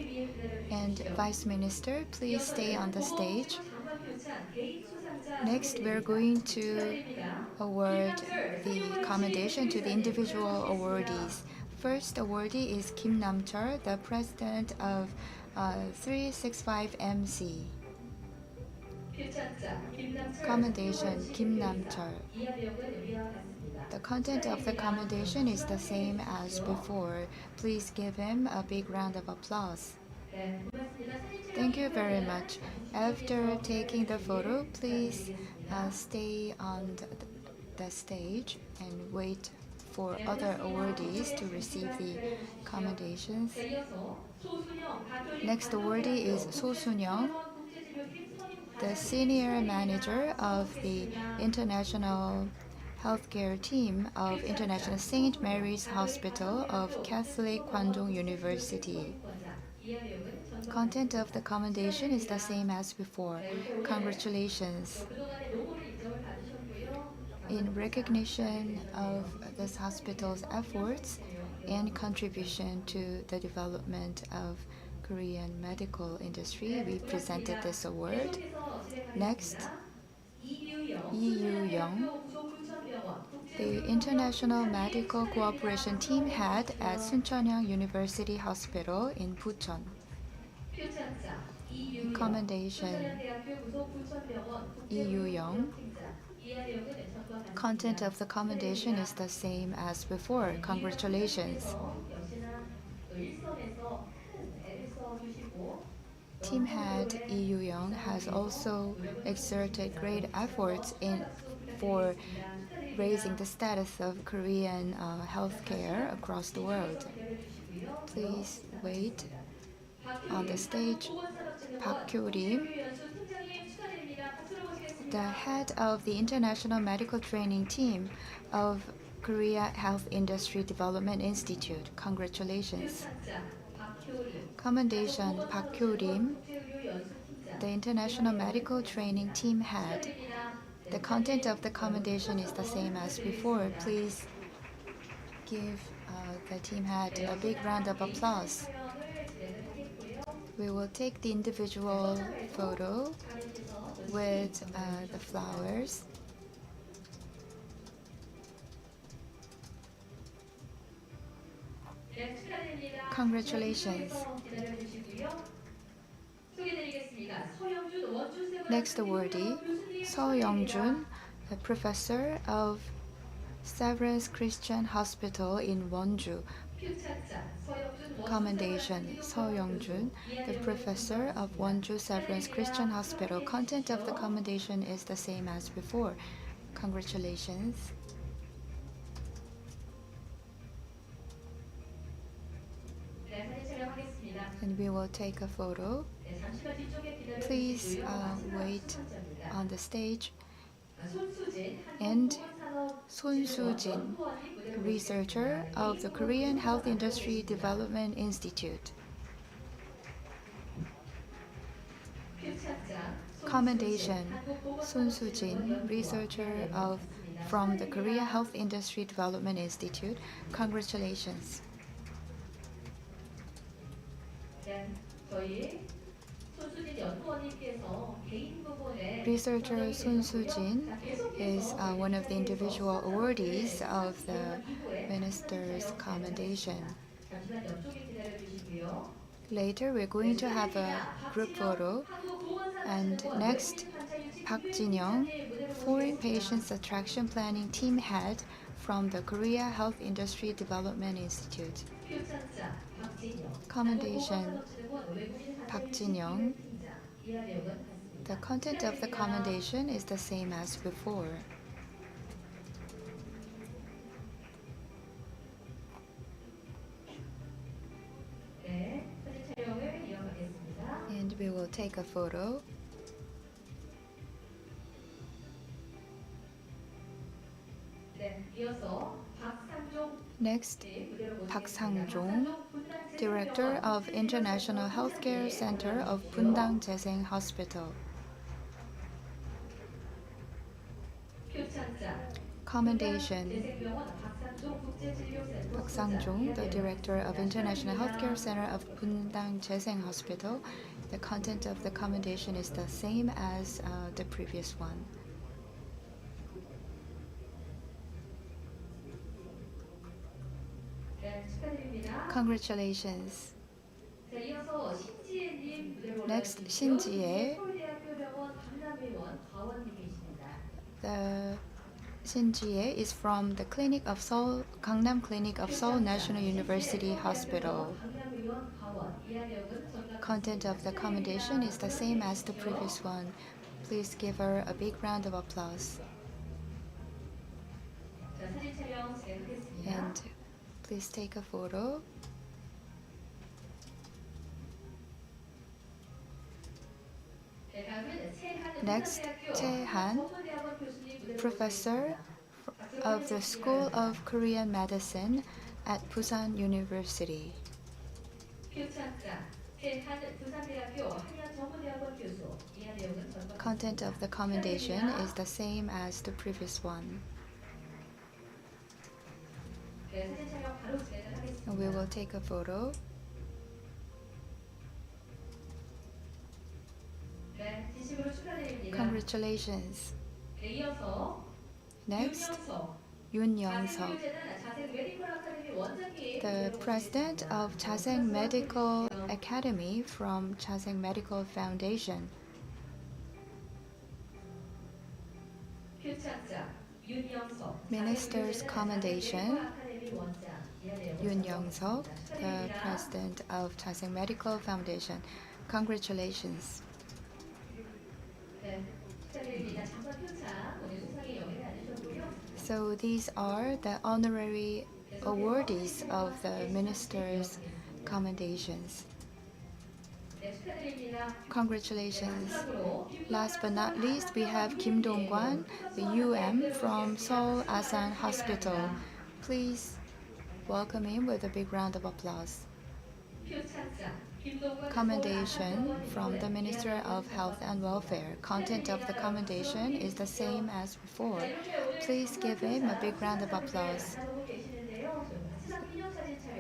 And Vice Minister, please stay on the stage. Next, we're going to award the commendation to the individual awardees. First awardee is Kim Nam-chul, the President of 365MC. Commendation, Kim Nam-chul. The content of the commendation is the same as before. Please give him a big round of applause. Thank you very much. After taking the photo, please stay on the stage and wait for other awardees to receive the commendations. Next awardee is So Soon-young, the Senior Manager of the International healthcare team of International St. Mary's Hospital of Catholic Kwangdong University. Content of the commendation is the same as before. Congratulations. In recognition of this hospital's efforts and contribution to the development of Korean medical industry, we presented this award. Next, Lee Young, the International Medical Cooperation Team Head at Suncheonhyang University Hospital in Bucheon. Commendation, Lee Young. Content of the commendation is the same as before. Congratulations. Team head Lee Young has also exerted great efforts for raising the status of Korean healthcare across the world. Please wait on the stage. Park Kyo-rim, the head of the International Medical Training Team of Korea Health Industry Development Institute. Congratulations. Commendation, Park Kyo-rim, the International Medical Training Team Head. The content of the commendation is the same as before. Please give the team head a big round of applause. We will take the individual photo with the flowers. Congratulations. Next awardee, Seo Young-jun, a professor of Severance Christian Hospital in Wonju. Commendation, Seo Young-jun, the professor of Wonju Severance Christian Hospital. Content of the commendation is the same as before. Congratulations. And we will take a photo. Please wait on the stage. And Son Soo-jin, researcher of the Korean Health Industry Development Institute. Commendation, Son Soo-jin, researcher from the Korea Health Industry Development Institute. Congratulations. Researcher Son Soo-jin is one of the individual awardees of the Minister's Commendation. Later, we're going to have a group photo. And next, Park Jin-young, Foreign Patients Attraction Planning Team Head from the Korea Health Industry Development Institute. Commendation, Park Jin-young. The content of the commendation is the same as before. And we will take a photo. Next, Park Sang-jong, Director of International Healthcare Center of Bundang Jaeseng Hospital. Commendation, Park Sang-jong, the Director of International Healthcare Center of Bundang Jaeseng Hospital. The content of the commendation is the same as the previous one. Congratulations. Next, Shin Ji-ae. The Shin Ji-ae is from the Clinic of Seoul, Gangnam Clinic of Seoul National University Hospital. Content of the commendation is the same as the previous one. Please give her a big round of applause. And please take a photo. Next, Chae Han, professor of the School of Korean Medicine at Busan University. Content of the commendation is the same as the previous one. And we will take a photo. Congratulations. Next, Yoon Young-seok, the president of Chaseng Medical Academy from Chaseng Medical Foundation. Minister's commendation, Yoon Young-seok, the president of Chaseng Medical Foundation. Congratulations. So these are the honorary awardees of the minister's commendations. Congratulations. Last but not least, we have Kim Dong-kwan, the UM from Seoul Asan Hospital. Please welcome him with a big round of applause. Commendation from the Minister of Health and Welfare. Content of the commendation is the same as before. Please give him a big round of applause.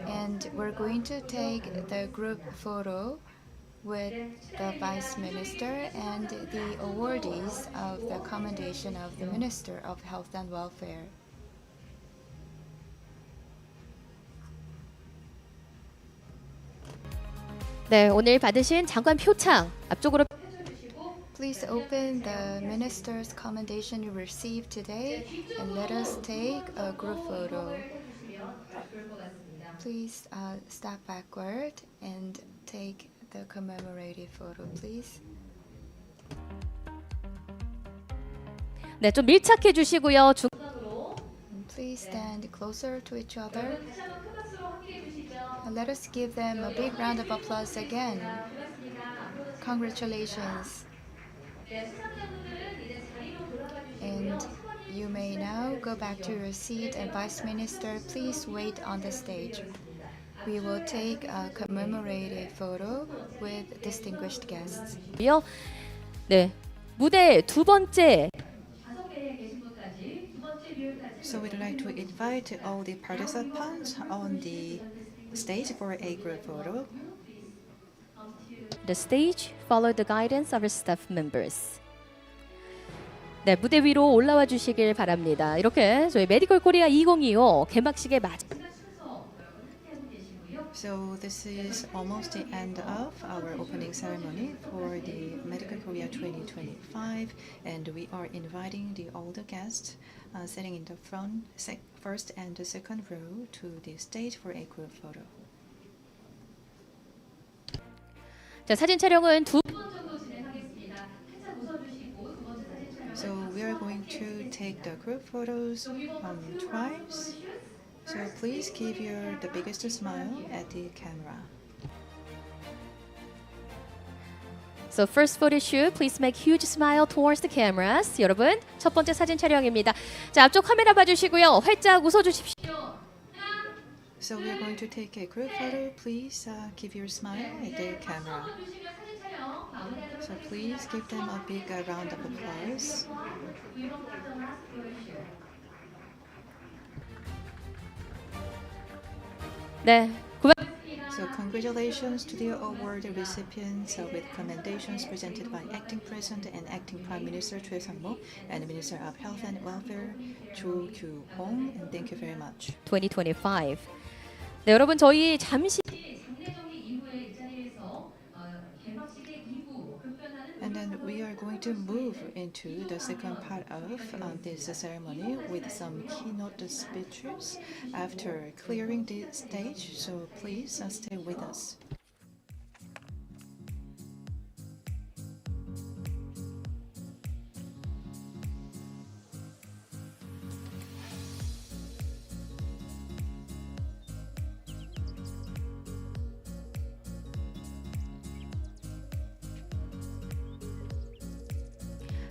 And we're going to take the group photo with the Vice Minister and the awardees of the commendation of the Minister of Health and Welfare. 네, 오늘 받으신 장관 표창 앞쪽으로 Please open the minister's commendation you received today and let us take a group photo. Please step backward and take the commemorative photo, please. 네, 좀 밀착해 주시고요. Please stand closer to each other. Let us give them a big round of applause again. Congratulations. And you may now go back to your seat, and Vice Minister, please wait on the stage. We will take a commemorative photo with distinguished guests. 네, 무대 두 번째. So we'd like to invite all the participants on the stage for a group photo. The stage follow the guidance of our staff members. 네, 무대 위로 올라와 주시길 바랍니다. 이렇게 저희 메디컬 코리아 2025 개막식에 맞아. So this is almost the end of our opening ceremony for the Medical Korea 2025, and we are inviting the older guests sitting in the first and the second row to the stage for a group photo. 자, 사진 촬영은 두 So we are going to take the group photos twice. So please give the biggest smile at the camera. So first photo shoot, please make huge smile towards the cameras. 여러분, 첫 번째 사진 촬영입니다. 자, 앞쪽 카메라 봐주시고요. 활짝 웃어주십시오. So we are going to take a group photo. Please give your smile at the camera. So please give them a big round of applause. 네, So congratulations to the award recipients with commendations presented by Acting President and Acting Prime Minister Choi Sang-mo and Minister of Health and Welfare Cho Kyu-hong, and thank you very much. 2025. 네, 여러분 저희 잠시 And then we are going to move into the second part of this ceremony with some keynote speeches after clearing the stage. So please stay with us.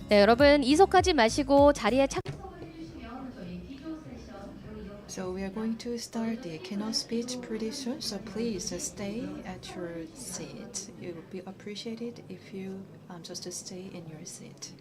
네, 여러분 이석하지 마시고 자리에 착 So we are going to start the keynote speech pretty soon, so please stay at your seat. It would be appreciated if you just stay in your seat.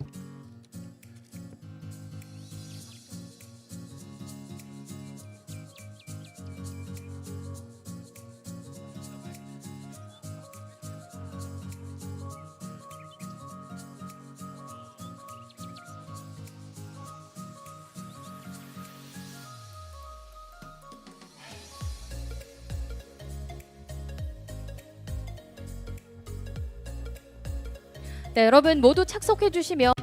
네, 여러분 모두 착석해 주시면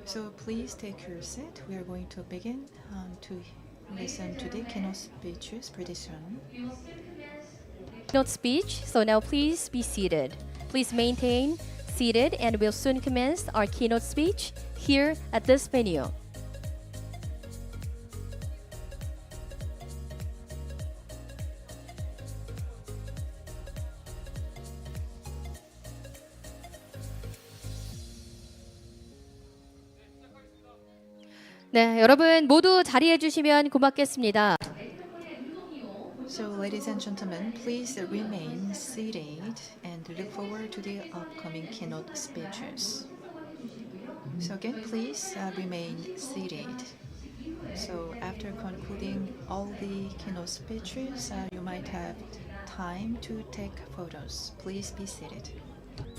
So please take your seat. We are going to begin to listen to the keynote speeches pretty soon. keynote speech. So now please be seated. Please maintain seated and we'll soon commence our keynote speech here at this venue. 네, 여러분 모두 자리해 주시면 고맙겠습니다. So ladies and gentlemen, please remain seated and look forward to the upcoming keynote speeches. So again, please remain seated. So after concluding all the keynote speeches, you might have time to take photos. Please be seated.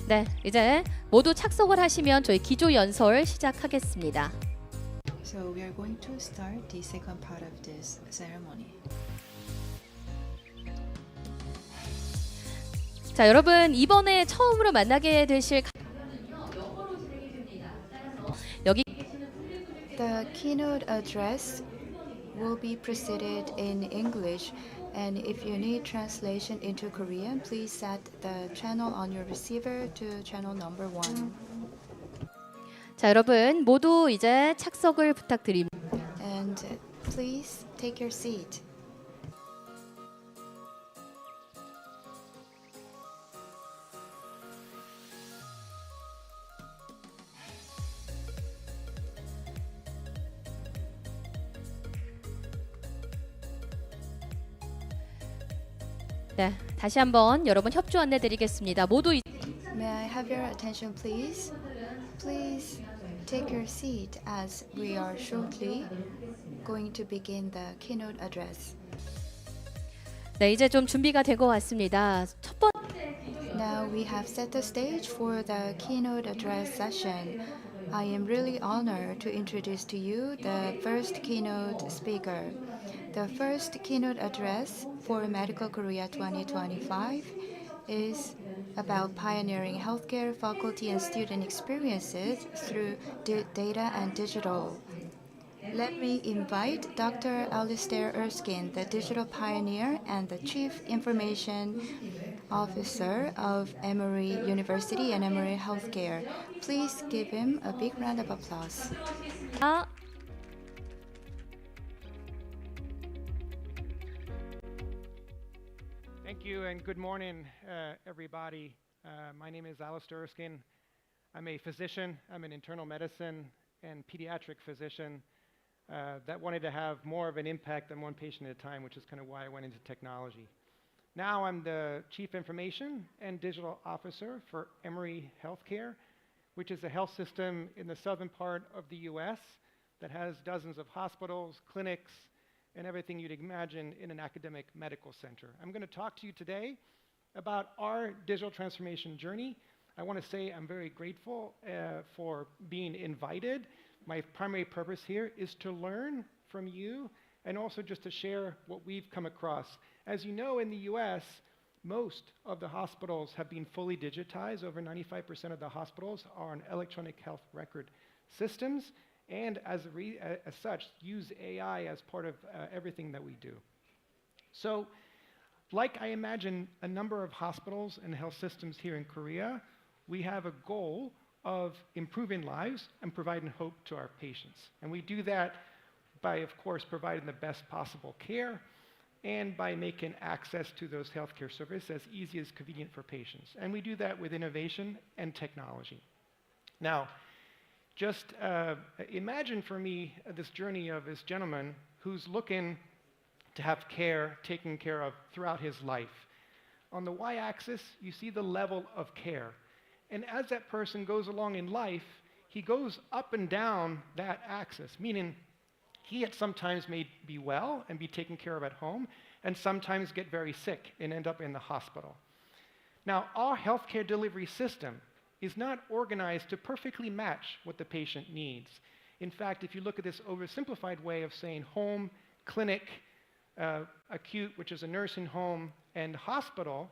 네, 이제 모두 착석을 하시면 저희 기조 연설 시작하겠습니다. So we are going to start the second part of this ceremony. 자, 여러분 이번에 처음으로 만나게 되실 여기 The keynote address will be presented in English, and if you need translation into Korean, please set the channel on your receiver to channel number 1. 자, 여러분 모두 이제 착석을 부탁드립니다. And please take your seat. 네, 다시 한번 여러분 협조 안내 드리겠습니다. 모두 May I have your attention, please? Please take your seat as we are shortly going to begin the keynote address. 네, 이제 좀 준비가 된 것 같습니다. 첫 번째 Now we have set the stage for the keynote address session. I am really honored to introduce to you the first keynote speaker. The first keynote address for Medical Korea 2025 is about pioneering healthcare faculty and student experiences through data and digital. Let me invite Dr. Alistair Erskine, the digital pioneer and the Chief Information Officer of Emory University and Emory Healthcare. Please give him a big round of applause. 아, Thank you and good morning, everybody. My name is Alistair Erskine. I'm a physician. I'm an internal medicine and pediatric physician that wanted to have more of an impact than one patient at a time, which is kind of why I went into technology. Now I'm the Chief Information and Digital Officer for Emory Healthcare, which is a health system in the southern part of the US that has dozens of hospitals, clinics, and everything you'd imagine in an academic medical center. I'm going to talk to you today about our digital transformation journey. I want to say I'm very grateful for being invited. My primary purpose here is to learn from you and also just to share what we've come across. As you know, in the US, most of the hospitals have been fully digitized. Over 95% of the hospitals are on electronic health record systems, and as such, use AI as part of everything that we do. So, like I imagine a number of hospitals and health systems here in Korea, we have a goal of improving lives and providing hope to our patients. And we do that by, of course, providing the best possible care and by making access to those healthcare services as easy as convenient for patients. And we do that with innovation and technology. Now, just imagine for me this journey of this gentleman who's looking to have care taken care of throughout his life. On the y-axis, you see the level of care. And as that person goes along in life, he goes up and down that axis, meaning he at sometimes may be well and be taken care of at home, and sometimes get very sick and end up in the hospital. Now, our healthcare delivery system is not organized to perfectly match what the patient needs. In fact, if you look at this oversimplified way of saying home, clinic, acute, which is a nursing home, and hospital,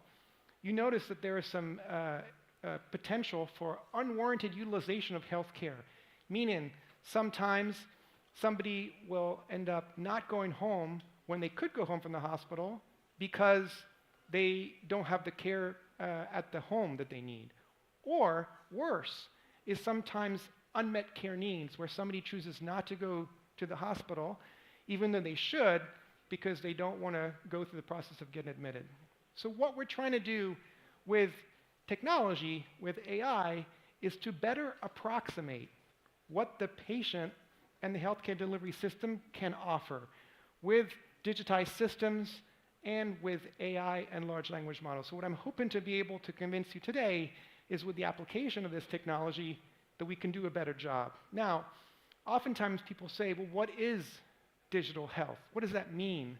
you notice that there is some potential for unwarranted utilization of healthcare, meaning sometimes somebody will end up not going home when they could go home from the hospital because they don't have the care at the home that they need. Or worse, is sometimes unmet care needs where somebody chooses not to go to the hospital even though they should because they don't want to go through the process of getting admitted. So what we're trying to do with technology, with AI, is to better approximate what the patient and the healthcare delivery system can offer with digitized systems and with AI and large language models. So what I'm hoping to be able to convince you today is with the application of this technology that we can do a better job. Now, oftentimes people say, well, what is digital health? What does that mean?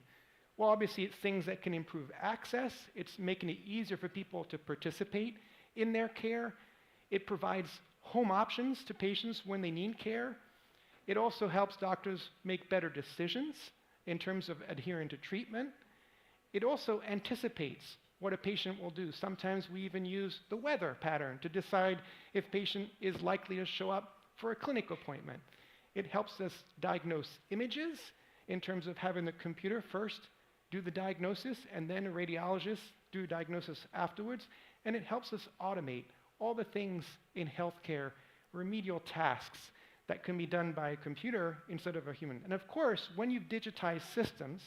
Well, obviously it's things that can improve access. It's making it easier for people to participate in their care. It provides home options to patients when they need care. It also helps doctors make better decisions in terms of adhering to treatment. It also anticipates what a patient will do. Sometimes we even use the weather pattern to decide if patient is likely to show up for a clinic appointment. It helps us diagnose images in terms of having the computer first do the diagnosis and then a radiologist do diagnosis afterwards. And it helps us automate all the things in healthcare, remedial tasks that can be done by a computer instead of a human. And of course, when you digitize systems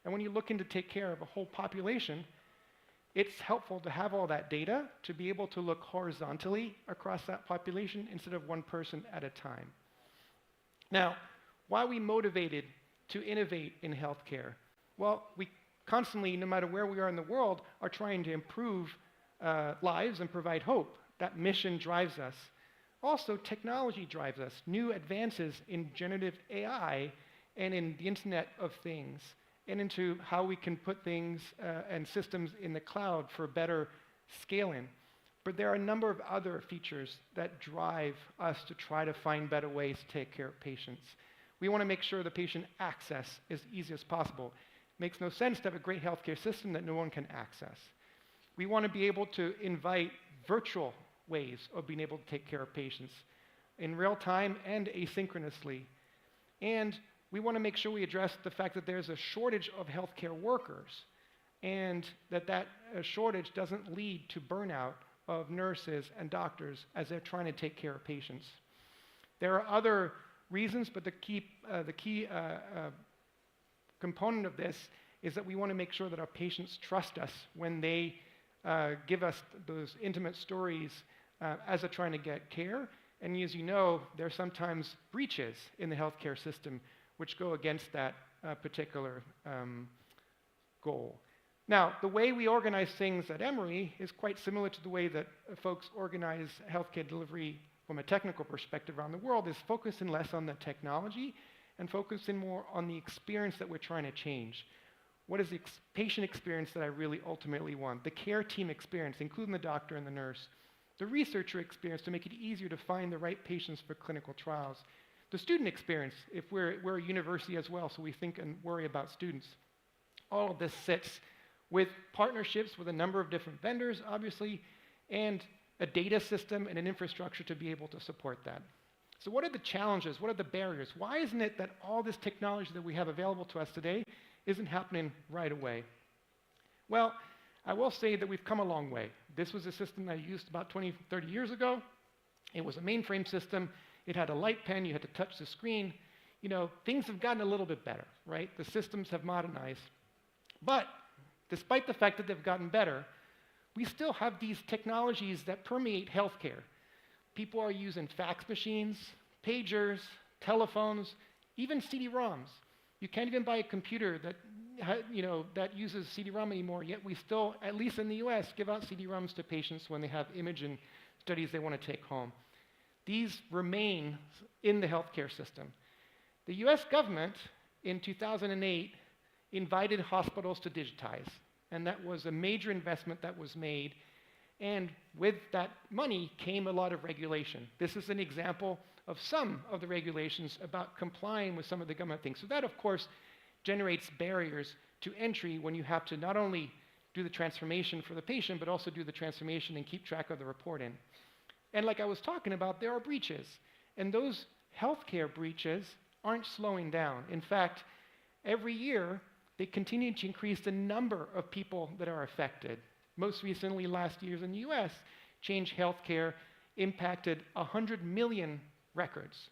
and when you're looking to take care of a whole population, it's helpful to have all that data to be able to look horizontally across that population instead of one person at a time. Now, why are we motivated to innovate in healthcare? Well, we constantly, no matter where we are in the world, are trying to improve lives and provide hope. That mission drives us. Also, technology drives us. New advances in generative AI and in the Internet of Things, and into how we can put things and systems in the cloud for better scaling. But there are a number of other features that drive us to try to find better ways to take care of patients. We want to make sure the patient access is easy as possible. It makes no sense to have a great healthcare system that no one can access. We want to be able to invite virtual ways of being able to take care of patients in real time and asynchronously. And we want to make sure we address the fact that there's a shortage of healthcare workers and that shortage doesn't lead to burnout of nurses and doctors as they're trying to take care of patients. There are other reasons, but the key component of this is that we want to make sure that our patients trust us when they give us those intimate stories as they're trying to get care. And as you know, there are sometimes breaches in the healthcare system which go against that particular goal. Now, the way we organize things at Emory is quite similar to the way that folks organize healthcare delivery from a technical perspective around the world, is focusing less on the technology and focusing more on the experience that we're trying to change. What is the patient experience that I really ultimately want? The care team experience, including the doctor and the nurse. The researcher experience to make it easier to find the right patients for clinical trials. The student experience, if we're a university as well, so we think and worry about students. All of this sits with partnerships with a number of different vendors, obviously, and a data system and an infrastructure to be able to support that. So what are the challenges? What are the barriers? Why isn't it that all this technology that we have available to us today isn't happening right away? Well, I will say that we've come a long way. This was a system I used about 20, 30 years ago. It was a mainframe system. It had a light pen. You had to touch the screen. You know, things have gotten a little bit better, right? The systems have modernized. But despite the fact that they've gotten better, we still have these technologies that permeate healthcare. People are using fax machines, pagers, telephones, even CD-ROMs. You can't even buy a computer that uses CD-ROM anymore, yet we still, at least in the US, give out CD-ROMs to patients when they have imaging studies they want to take home. These remain in the healthcare system. The US government, in 2008, invited hospitals to digitize, and that was a major investment that was made, and with that money came a lot of regulation. This is an example of some of the regulations about complying with some of the government things. So that, of course, generates barriers to entry when you have to not only do the transformation for the patient, but also do the transformation and keep track of the reporting. And like I was talking about, there are breaches, and those healthcare breaches aren't slowing down. In fact, every year, they continue to increase the number of people that are affected. Most recently, last year in the US, Change Healthcare impacted 100 million records,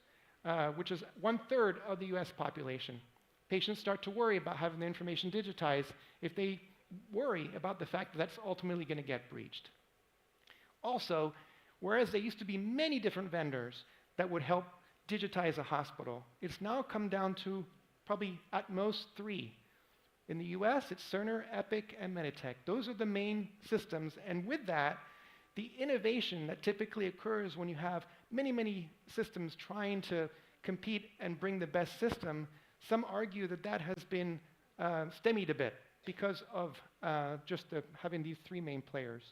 which is 1/3 of the US population. Patients start to worry about having the information digitized if they worry about the fact that that's ultimately going to get breached. Also, whereas there used to be many different vendors that would help digitize a hospital, it's now come down to probably at most 3. In the US, it's Cerner, Epic, and Meditech. Those are the main systems, and with that, the innovation that typically occurs when you have many, many systems trying to compete and bring the best system, some argue that that has been stymied a bit because of having these 3 main players.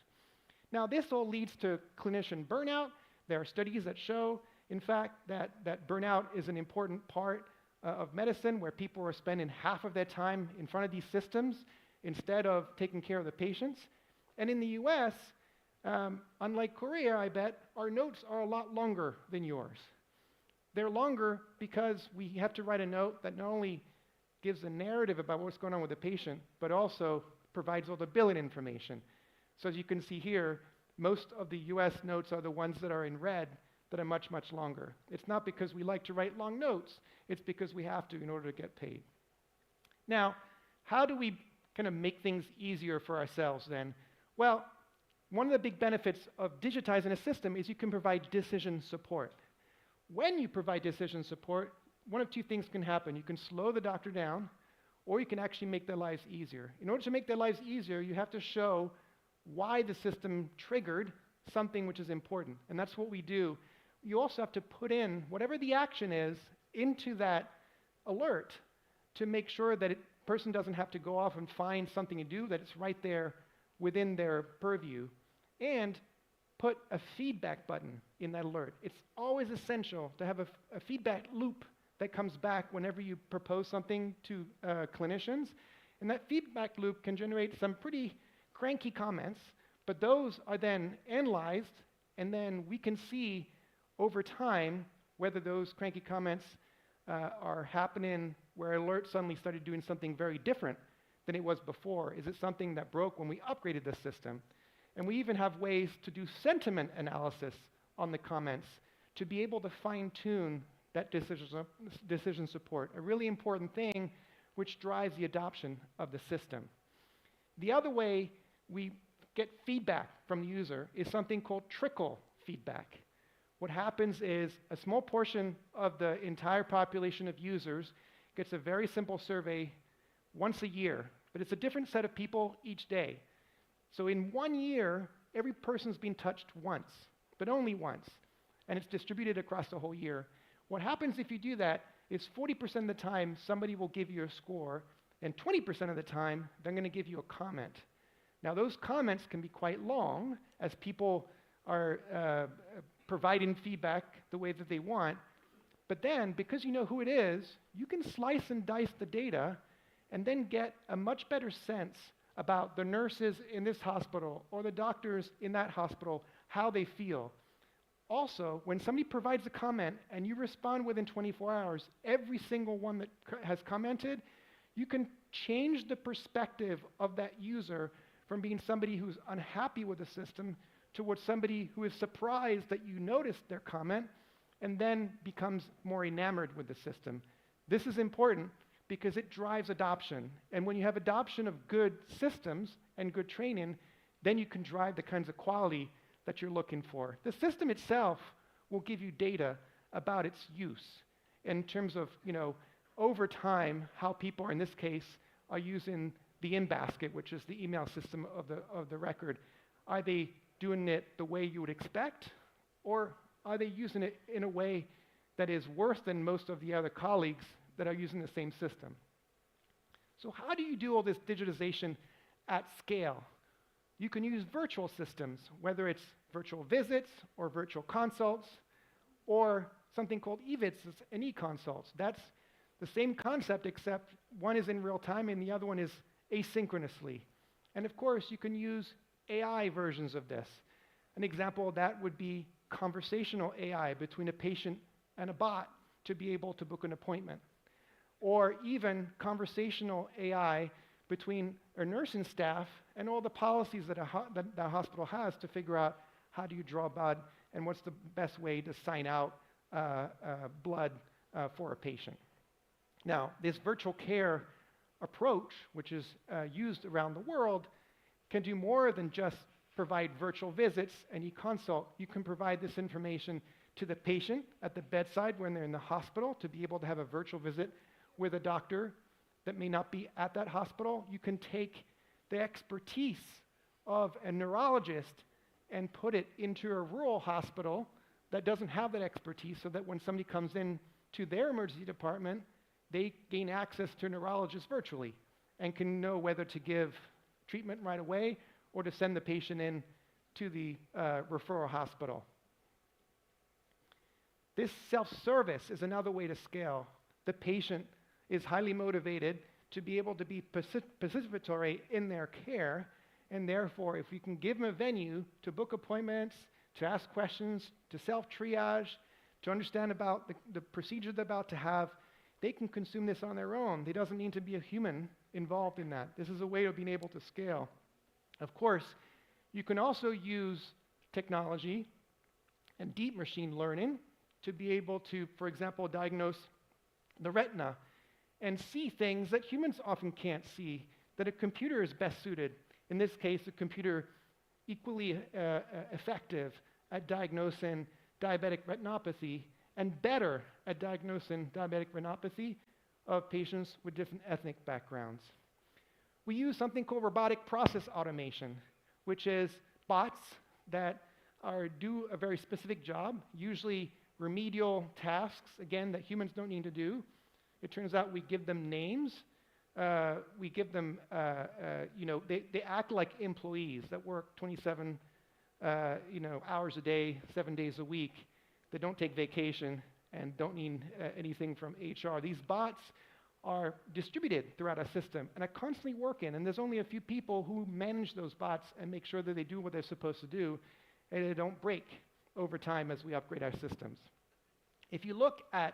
Now, this all leads to clinician burnout. There are studies that show, in fact, that burnout is an important part of medicine, where people are spending half of their time in front of these systems instead of taking care of the patients. And in the US, unlike Korea, I bet, our notes are a lot longer than yours. They're longer because we have to write a note that not only gives a narrative about what's going on with the patient, but also provides all the billing information. So as you can see here, most of the US notes are the ones that are in red that are much, much longer. It's not because we like to write long notes, it's because we have to in order to get paid. Now, how do we kind of make things easier for ourselves then? Well, one of the big benefits of digitizing a system is you can provide decision support. When you provide decision support, one of 2 things can happen. You can slow the doctor down, or you can actually make their lives easier. In order to make their lives easier, you have to show why the system triggered something which is important, and that's what we do. You also have to put in whatever the action is into that alert to make sure that person doesn't have to go off and find something to do, that it's right there within their purview, and put a feedback button in that alert. It's always essential to have a feedback loop that comes back whenever you propose something to clinicians, and that feedback loop can generate some pretty cranky comments, but those are then analyzed, and then we can see over time whether those cranky comments are happening where alert suddenly started doing something very different than it was before. Is it something that broke when we upgraded the system? And we even have ways to do sentiment analysis on the comments to be able to fine-tune that decision support, a really important thing which drives the adoption of the system. The other way we get feedback from the user is something called trickle feedback. What happens is a small portion of the entire population of users gets a very simple survey once a year, but it's a different set of people each day. So in 1 year, every person's been touched once, but only once, and it's distributed across the whole year. What happens if you do that is 40% of the time somebody will give you a score, and 20% of the time they're going to give you a comment. Now those comments can be quite long as people are providing feedback the way that they want, but then because you know who it is, you can slice and dice the data and then get a much better sense about the nurses in this hospital or the doctors in that hospital, how they feel. Also, when somebody provides a comment and you respond within 24 hours, every single one that has commented, you can change the perspective of that user from being somebody who's unhappy with the system towards somebody who is surprised that you noticed their comment and then becomes more enamored with the system. This is important because it drives adoption. And when you have adoption of good systems and good training, then you can drive the kinds of quality that you're looking for. The system itself will give you data about its use in terms of, over time how people, in this case, are using the in-basket, which is the email system of the record. Are they doing it the way you would expect, or are they using it in a way that is worse than most of the other colleagues that are using the same system? So how do you do all this digitization at scale? You can use virtual systems, whether it's virtual visits or virtual consults, or something called e-visits and e-consults. That's the same concept, except one is in real time and the other one is asynchronously. And of course, you can use AI versions of this. An example of that would be conversational AI between a patient and a bot to be able to book an appointment. Or even conversational AI between a nursing staff and all the policies that that hospital has to figure out how do you draw blood and what's the best way to sign out blood for a patient. Now, this virtual care approach, which is used around the world, can do more than just provide virtual visits and e-consult. You can provide this information to the patient at the bedside when they're in the hospital to be able to have a virtual visit with a doctor that may not be at that hospital. You can take the expertise of a neurologist and put it into a rural hospital that doesn't have that expertise, so that when somebody comes in to their emergency department, they gain access to a neurologist virtually and can know whether to give treatment right away or to send the patient in to the referral hospital. This self-service is another way to scale. The patient is highly motivated to be able to be participatory in their care, and therefore, if you can give them a venue to book appointments, to ask questions, to self-triage, to understand about the procedure they're about to have, they can consume this on their own. There doesn't need to be a human involved in that. This is a way of being able to scale. Of course, you can also use technology and deep machine learning to be able to, for example, diagnose the retina and see things that humans often can't see, that a computer is best suited. In this case, a computer equally effective at diagnosing diabetic retinopathy and better at diagnosing diabetic retinopathy of patients with different ethnic backgrounds. We use something called robotic process automation, which is bots that do a very specific job, usually remedial tasks, again, that humans don't need to do. It turns out we give them names. We give them, they act like employees that work 27 hours a day, 7 days a week. They don't take vacation and don't need anything from HR. These bots are distributed throughout our system and are constantly working, and there's only a few people who manage those bots and make sure that they do what they're supposed to do and they don't break over time as we upgrade our systems. If you look at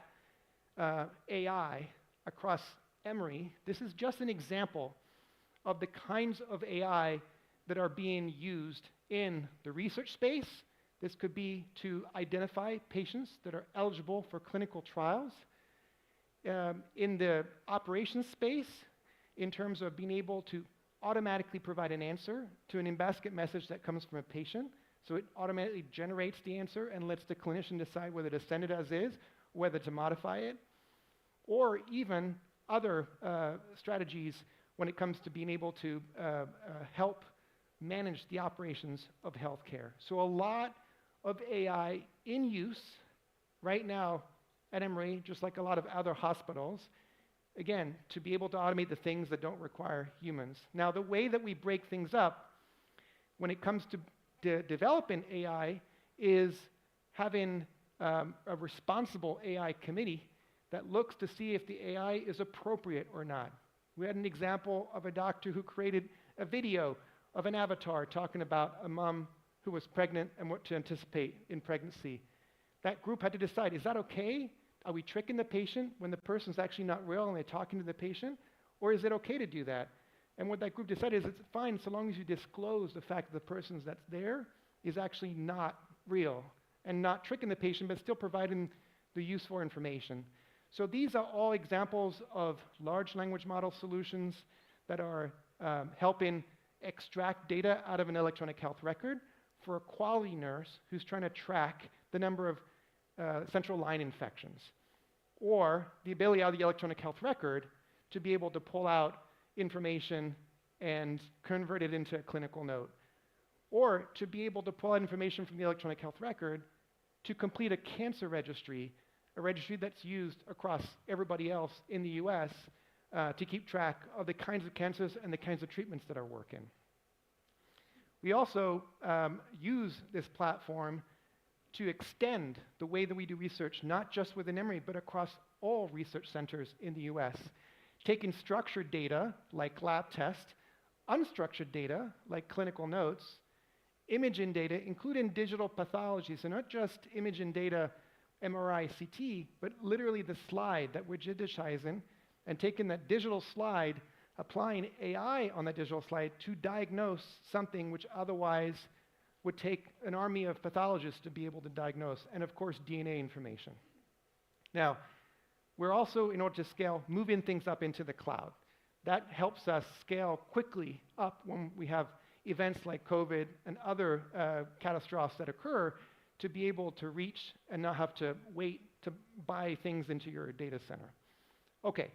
AI across Emory, this is just an example of the kinds of AI that are being used in the research space. This could be to identify patients that are eligible for clinical trials. In the operations space, in terms of being able to automatically provide an answer to an in-basket message that comes from a patient. So it automatically generates the answer and lets the clinician decide whether to send it as is, or whether to modify it. Or even other strategies when it comes to being able to help manage the operations of healthcare. So a lot of AI in use right now at Emory, just like a lot of other hospitals, again, to be able to automate the things that don't require humans. Now, the way that we break things up when it comes to developing AI is having a responsible AI committee that looks to see if the AI is appropriate or not. We had an example of a doctor who created a video of an avatar talking about a mom who was pregnant and what to anticipate in pregnancy. That group had to decide, is that okay? Are we tricking the patient when the person's actually not real and they're talking to the patient? Or is it okay to do that? And what that group decided is it's fine so long as you disclose the fact that the person that's there is actually not real and not tricking the patient, but still providing the useful information. So these are all examples of large language model solutions that are helping extract data out of an electronic health record for a quality nurse who's trying to track the number of central line infections. or the ability out of the electronic health record to be able to pull out information and convert it into a clinical note, or to be able to pull out information from the electronic health record to complete a cancer registry, a registry that's used across everybody else in the US to keep track of the kinds of cancers and the kinds of treatments that are working. We also use this platform to extend the way that we do research, not just within Emory, but across all research centers in the US. Taking structured data, like lab tests, unstructured data, like clinical notes, imaging data, including digital pathology, so not just imaging data, MRI, CT, but literally the slide that we're digitizing, and taking that digital slide, applying AI on that digital slide to diagnose something which otherwise would take an army of pathologists to be able to diagnose, and of course, DNA information. Now, we're also, in order to scale, moving things up into the cloud. That helps us scale quickly up when we have events like COVID and other catastrophes that occur, to be able to reach and not have to wait to buy things into your data center. Okay,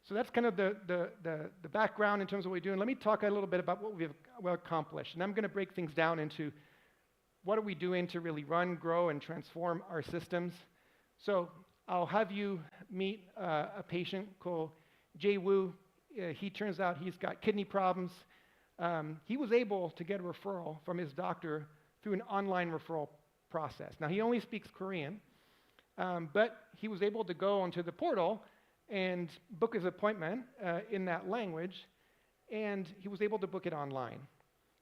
so that's kind of the background in terms of what we're doing. Let me talk a little bit about what we've accomplished. And I'm going to break things down into what are we doing to really run, grow, and transform our systems. So I'll have you meet a patient called Jay Wu. He turns out he's got kidney problems. He was able to get a referral from his doctor through an online referral process. Now, he only speaks Korean, but he was able to go onto the portal and book his appointment in that language, and he was able to book it online.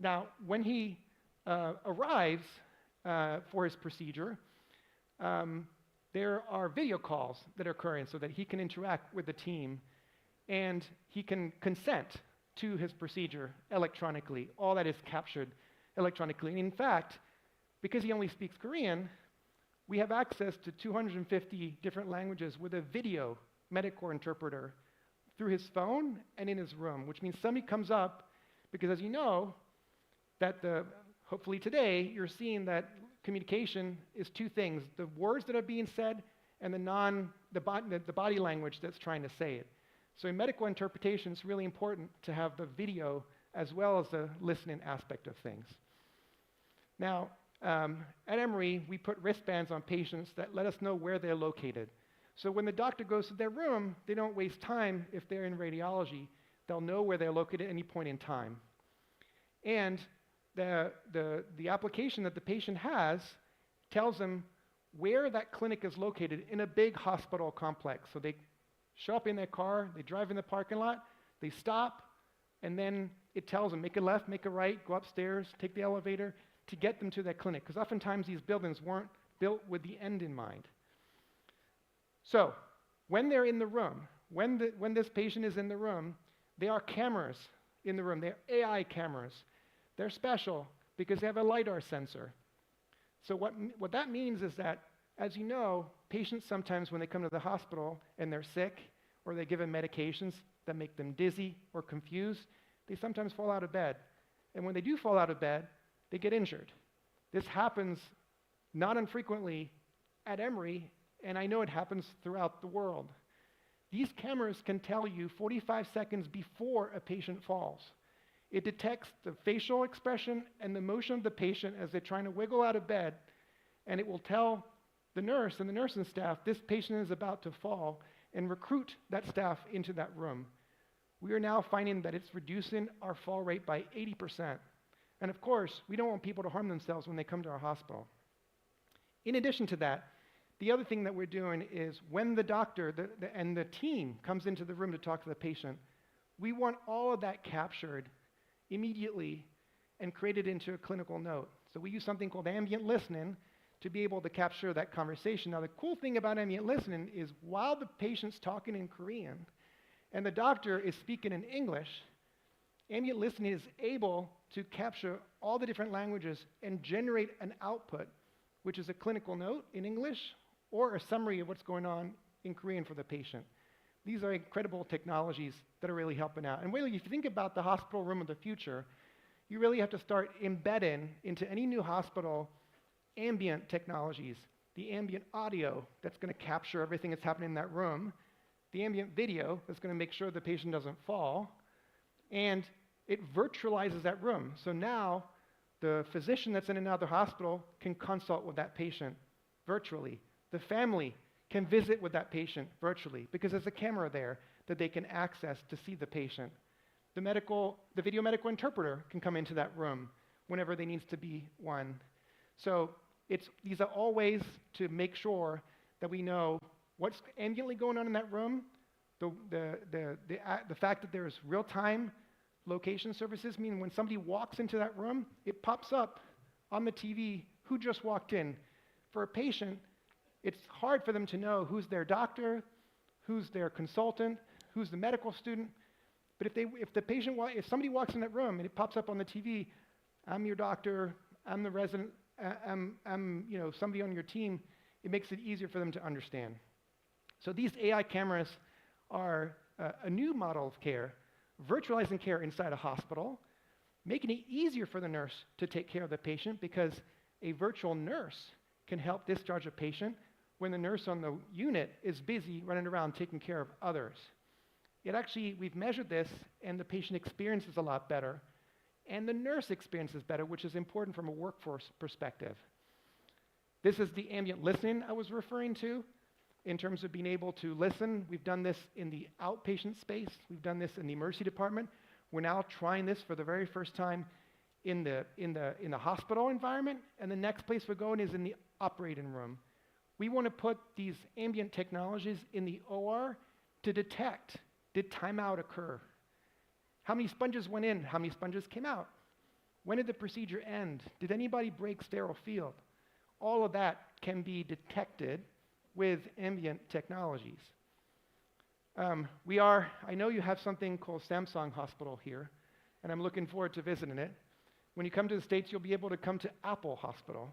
Now, when he arrives for his procedure, there are video calls that are occurring so that he can interact with the team, and he can consent to his procedure electronically. All that is captured electronically. And in fact, because he only speaks Korean, we have access to 250 different languages with a video medical interpreter through his phone and in his room, which means somebody comes up, because as you know, that hopefully today, you're seeing that communication is two things: the words that are being said and the body language that's trying to say it. So in medical interpretation, it's really important to have the video as well as the listening aspect of things. Now, at Emory, we put wristbands on patients that let us know where they're located. So when the doctor goes to their room, they don't waste time if they're in radiology. They'll know where they're located at any point in time. And the application that the patient has tells them where that clinic is located in a big hospital complex. So they show up in their car, they drive in the parking lot, they stop, and then it tells them, make a left, make a right, go upstairs, take the elevator to get them to that clinic. Because oftentimes these buildings weren't built with the end in mind. So when they're in the room, when this patient is in the room, there are cameras in the room. They're AI cameras. They're special because they have a LiDAR sensor. So what that means is that, as you know, patients sometimes when they come to the hospital and they're sick, or they're given medications that make them dizzy or confused, they sometimes fall out of bed. And when they do fall out of bed, they get injured. This happens not infrequently at Emory, and I know it happens throughout the world. These cameras can tell you 45 seconds before a patient falls. It detects the facial expression and the motion of the patient as they're trying to wiggle out of bed, and it will tell the nurse and the nursing staff this patient is about to fall and recruit that staff into that room. We are now finding that it's reducing our fall rate by 80%. And of course, we don't want people to harm themselves when they come to our hospital. In addition to that, the other thing that we're doing is when the doctor and the team comes into the room to talk to the patient, we want all of that captured immediately and created into a clinical note. So we use something called ambient listening to be able to capture that conversation. Now, the cool thing about ambient listening is while the patient's talking in Korean and the doctor is speaking in English, ambient listening is able to capture all the different languages and generate an output, which is a clinical note in English or a summary of what's going on in Korean for the patient. These are incredible technologies that are really helping out. And really, if you think about the hospital room of the future, you really have to start embedding into any new hospital ambient technologies, the ambient audio that's going to capture everything that's happening in that room, the ambient video that's going to make sure the patient doesn't fall, and it virtualizes that room. So now the physician that's in another hospital can consult with that patient virtually. The family can visit with that patient virtually because there's a camera there that they can access to see the patient. The video medical interpreter can come into that room whenever there needs to be one. So these are all ways to make sure that we know what's ambiently going on in that room. The fact that there's real-time location services, meaning when somebody walks into that room, it pops up on the TV who just walked in. For a patient, it's hard for them to know who's their doctor, who's their consultant, who's the medical student. But if somebody walks in that room and it pops up on the TV, I'm your doctor, I'm the resident, I'm somebody on your team, it makes it easier for them to understand. So these AI cameras are a new model of care, virtualizing care inside a hospital, making it easier for the nurse to take care of the patient because a virtual nurse can help discharge a patient when the nurse on the unit is busy running around taking care of others. We've measured this, and the patient experience is a lot better, and the nurse experience is better, which is important from a workforce perspective. This is the ambient listening I was referring to in terms of being able to listen. We've done this in the outpatient space. We've done this in the emergency department. We're now trying this for the very first time in the hospital environment, and the next place we're going is in the operating room. We want to put these ambient technologies in the OR to detect, did timeout occur? How many sponges went in? How many sponges came out? When did the procedure end? Did anybody break sterile field? All of that can be detected with ambient technologies. I know you have something called Samsung Hospital here, and I'm looking forward to visiting it. When you come to the States, you'll be able to come to Apple Hospital.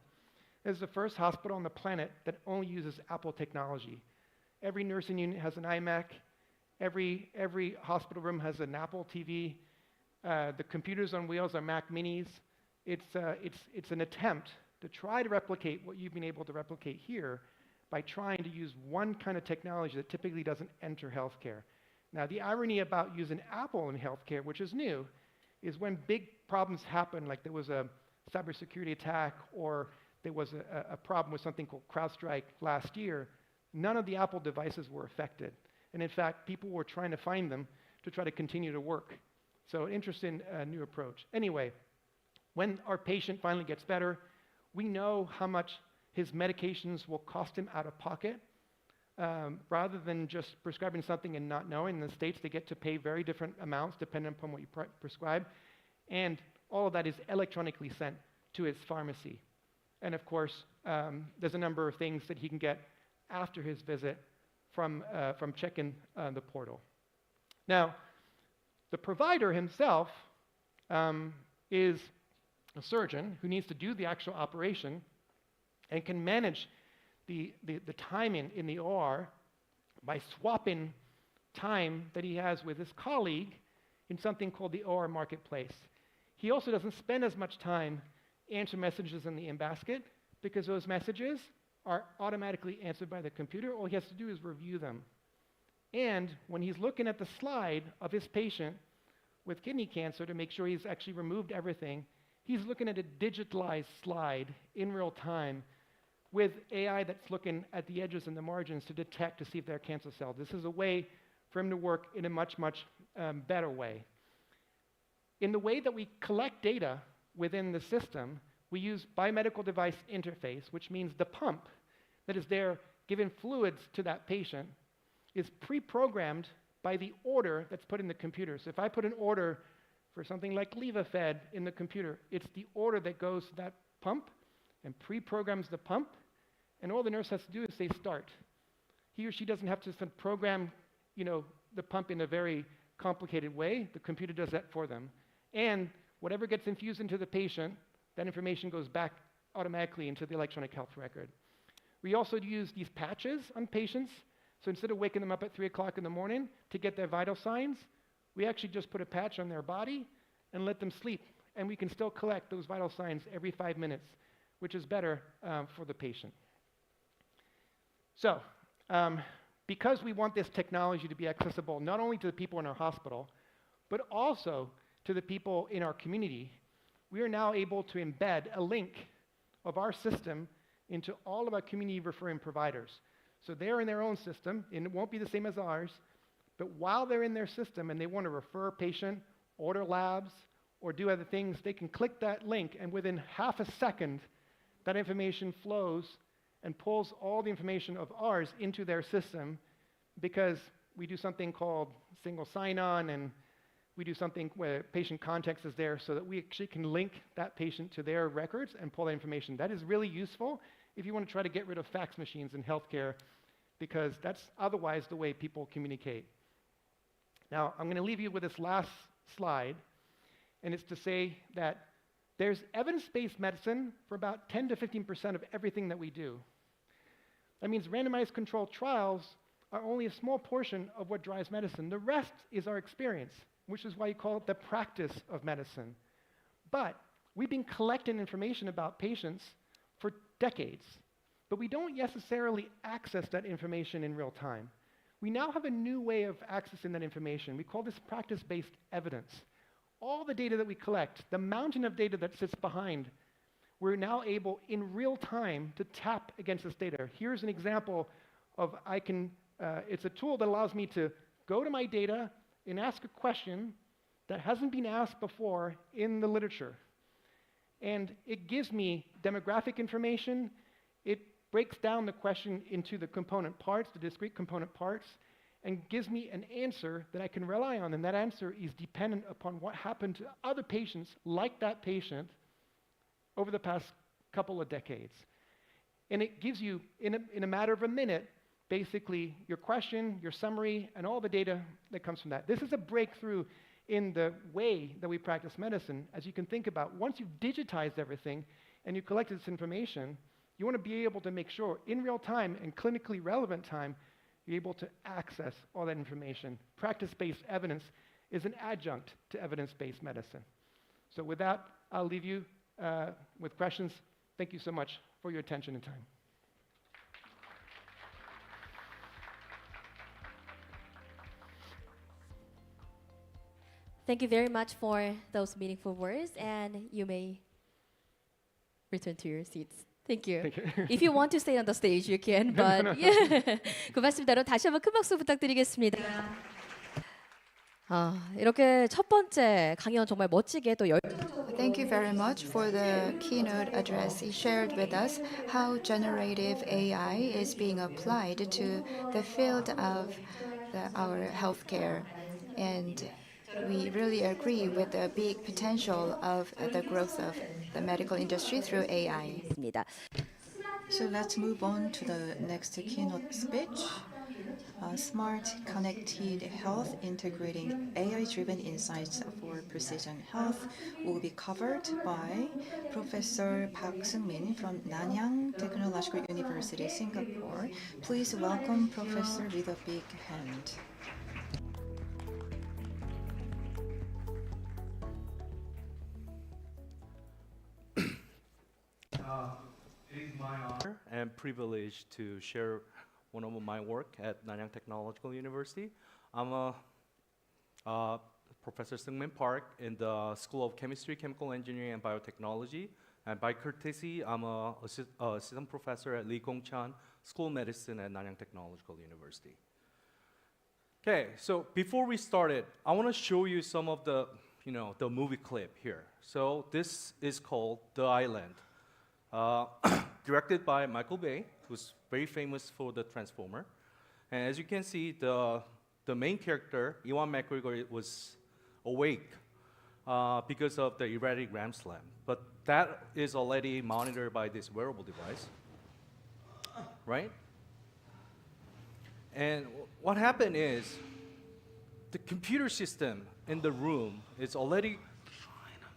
This is the first hospital on the planet that only uses Apple technology. Every nursing unit has an iMac. Every hospital room has an Apple TV. The computers on wheels are Mac Minis. It's an attempt to try to replicate what you've been able to replicate here by trying to use one kind of technology that typically doesn't enter healthcare. Now, the irony about using Apple in healthcare, which is new, is when big problems happen, like there was a cybersecurity attack or there was a problem with something called CrowdStrike last year, none of the Apple devices were affected. And in fact, people were trying to find them to try to continue to work. So interesting new approach. Anyway, when our patient finally gets better, we know how much his medications will cost him out of pocket. Rather than just prescribing something and not knowing. In the States, they get to pay very different amounts depending upon what you prescribe. And all of that is electronically sent to his pharmacy. And of course, there's a number of things that he can get after his visit from checking the portal. Now, the provider himself is a surgeon who needs to do the actual operation and can manage the timing in the OR by swapping time that he has with his colleague in something called the OR marketplace. He also doesn't spend as much time answering messages in the in-basket because those messages are automatically answered by the computer. All he has to do is review them. And when he's looking at the slide of his patient with kidney cancer to make sure he's actually removed everything, he's looking at a digitalized slide in real time with AI that's looking at the edges and the margins to detect to see if there are cancer cells. This is a way for him to work in a much, much better way. In the way that we collect data within the system, we use biomedical device interface, which means the pump that is there giving fluids to that patient is pre-programmed by the order that's put in the computer. So if I put an order for something like Levafed in the computer, it's the order that goes to that pump and pre-programs the pump, and all the nurse has to do is say start. He or she doesn't have to program, the pump in a very complicated way. The computer does that for them. And whatever gets infused into the patient, that information goes back automatically into the electronic health record. We also use these patches on patients. So instead of waking them up at 3 o'clock in the morning to get their vital signs, we actually just put a patch on their body and let them sleep. And we can still collect those vital signs every 5 minutes, which is better for the patient. So, because we want this technology to be accessible not only to the people in our hospital, but also to the people in our community, we are now able to embed a link of our system into all of our community referring providers. So they're in their own system, and it won't be the same as ours, but while they're in their system and they want to refer a patient, order labs, or do other things, they can click that link, and within half a second, that information flows and pulls all the information of ours into their system, because we do something called single sign-on, and we do something where patient context is there so that we actually can link that patient to their records and pull that information. That is really useful if you want to try to get rid of fax machines in healthcare, because that's otherwise the way people communicate. Now, I'm going to leave you with this last slide, and it's to say that there's evidence-based medicine for about 10 to 15% of everything that we do. That means randomized controlled trials are only a small portion of what drives medicine. The rest is our experience, which is why you call it the practice of medicine. But we've been collecting information about patients for decades, but we don't necessarily access that information in real time. We now have a new way of accessing that information. We call this practice-based evidence. All the data that we collect, the mountain of data that sits behind, we're now able in real time to tap against this data. Here's an example of it's a tool that allows me to go to my data and ask a question that hasn't been asked before in the literature. And it gives me demographic information. It breaks down the question into the component parts, the discrete component parts, and gives me an answer that I can rely on. And that answer is dependent upon what happened to other patients like that patient over the past couple of decades. And it gives you, in a matter of a minute, basically your question, your summary, and all the data that comes from that. This is a breakthrough in the way that we practice medicine. As you can think about, once you've digitized everything and you collected this information, you want to be able to make sure in real time and clinically relevant time, you're able to access all that information. Practice-based evidence is an adjunct to evidence-based medicine. So with that, I'll leave you with questions. Thank you so much for your attention and time. Thank you very much for those meaningful words, and you may return to your seats. Thank you. Thank you. If you want to stay on the stage, you can. But yeah. 고맙습니다. 여러분 다시 한번 큰 박수 부탁드리겠습니다. 이렇게 첫 번째 강연 정말 멋지게 또 Thank you very much for the keynote address. He shared with us how generative AI is being applied to the field of our healthcare. And we really agree with the big potential of the growth of the medical industry through AI. So let's move on to the next keynote speech. Smart Connected Health Integrating AI-Driven Insights for Precision Health will be covered by Professor Park Seung-min from Nanyang Technological University, Singapore. Please welcome Professor with a big hand. It is my honor and privilege to share one of my work at Nanyang Technological University. I'm Professor Seung-min Park in the School of Chemistry, Chemical Engineering, and Biotechnology. And by courtesy, I'm an assistant professor at Lee Gong-chan School of Medicine at Nanyang Technological University. Okay, so before we started, I want to show you some of the movie clip here. So this is called The Island. Directed by Michael Bay, who's very famous for the Transformer. And as you can see, the main character, Ewan McGregor, was awake because of the erratic REM slam. But that is already monitored by this wearable device, right? And what happened is the computer system in the room is already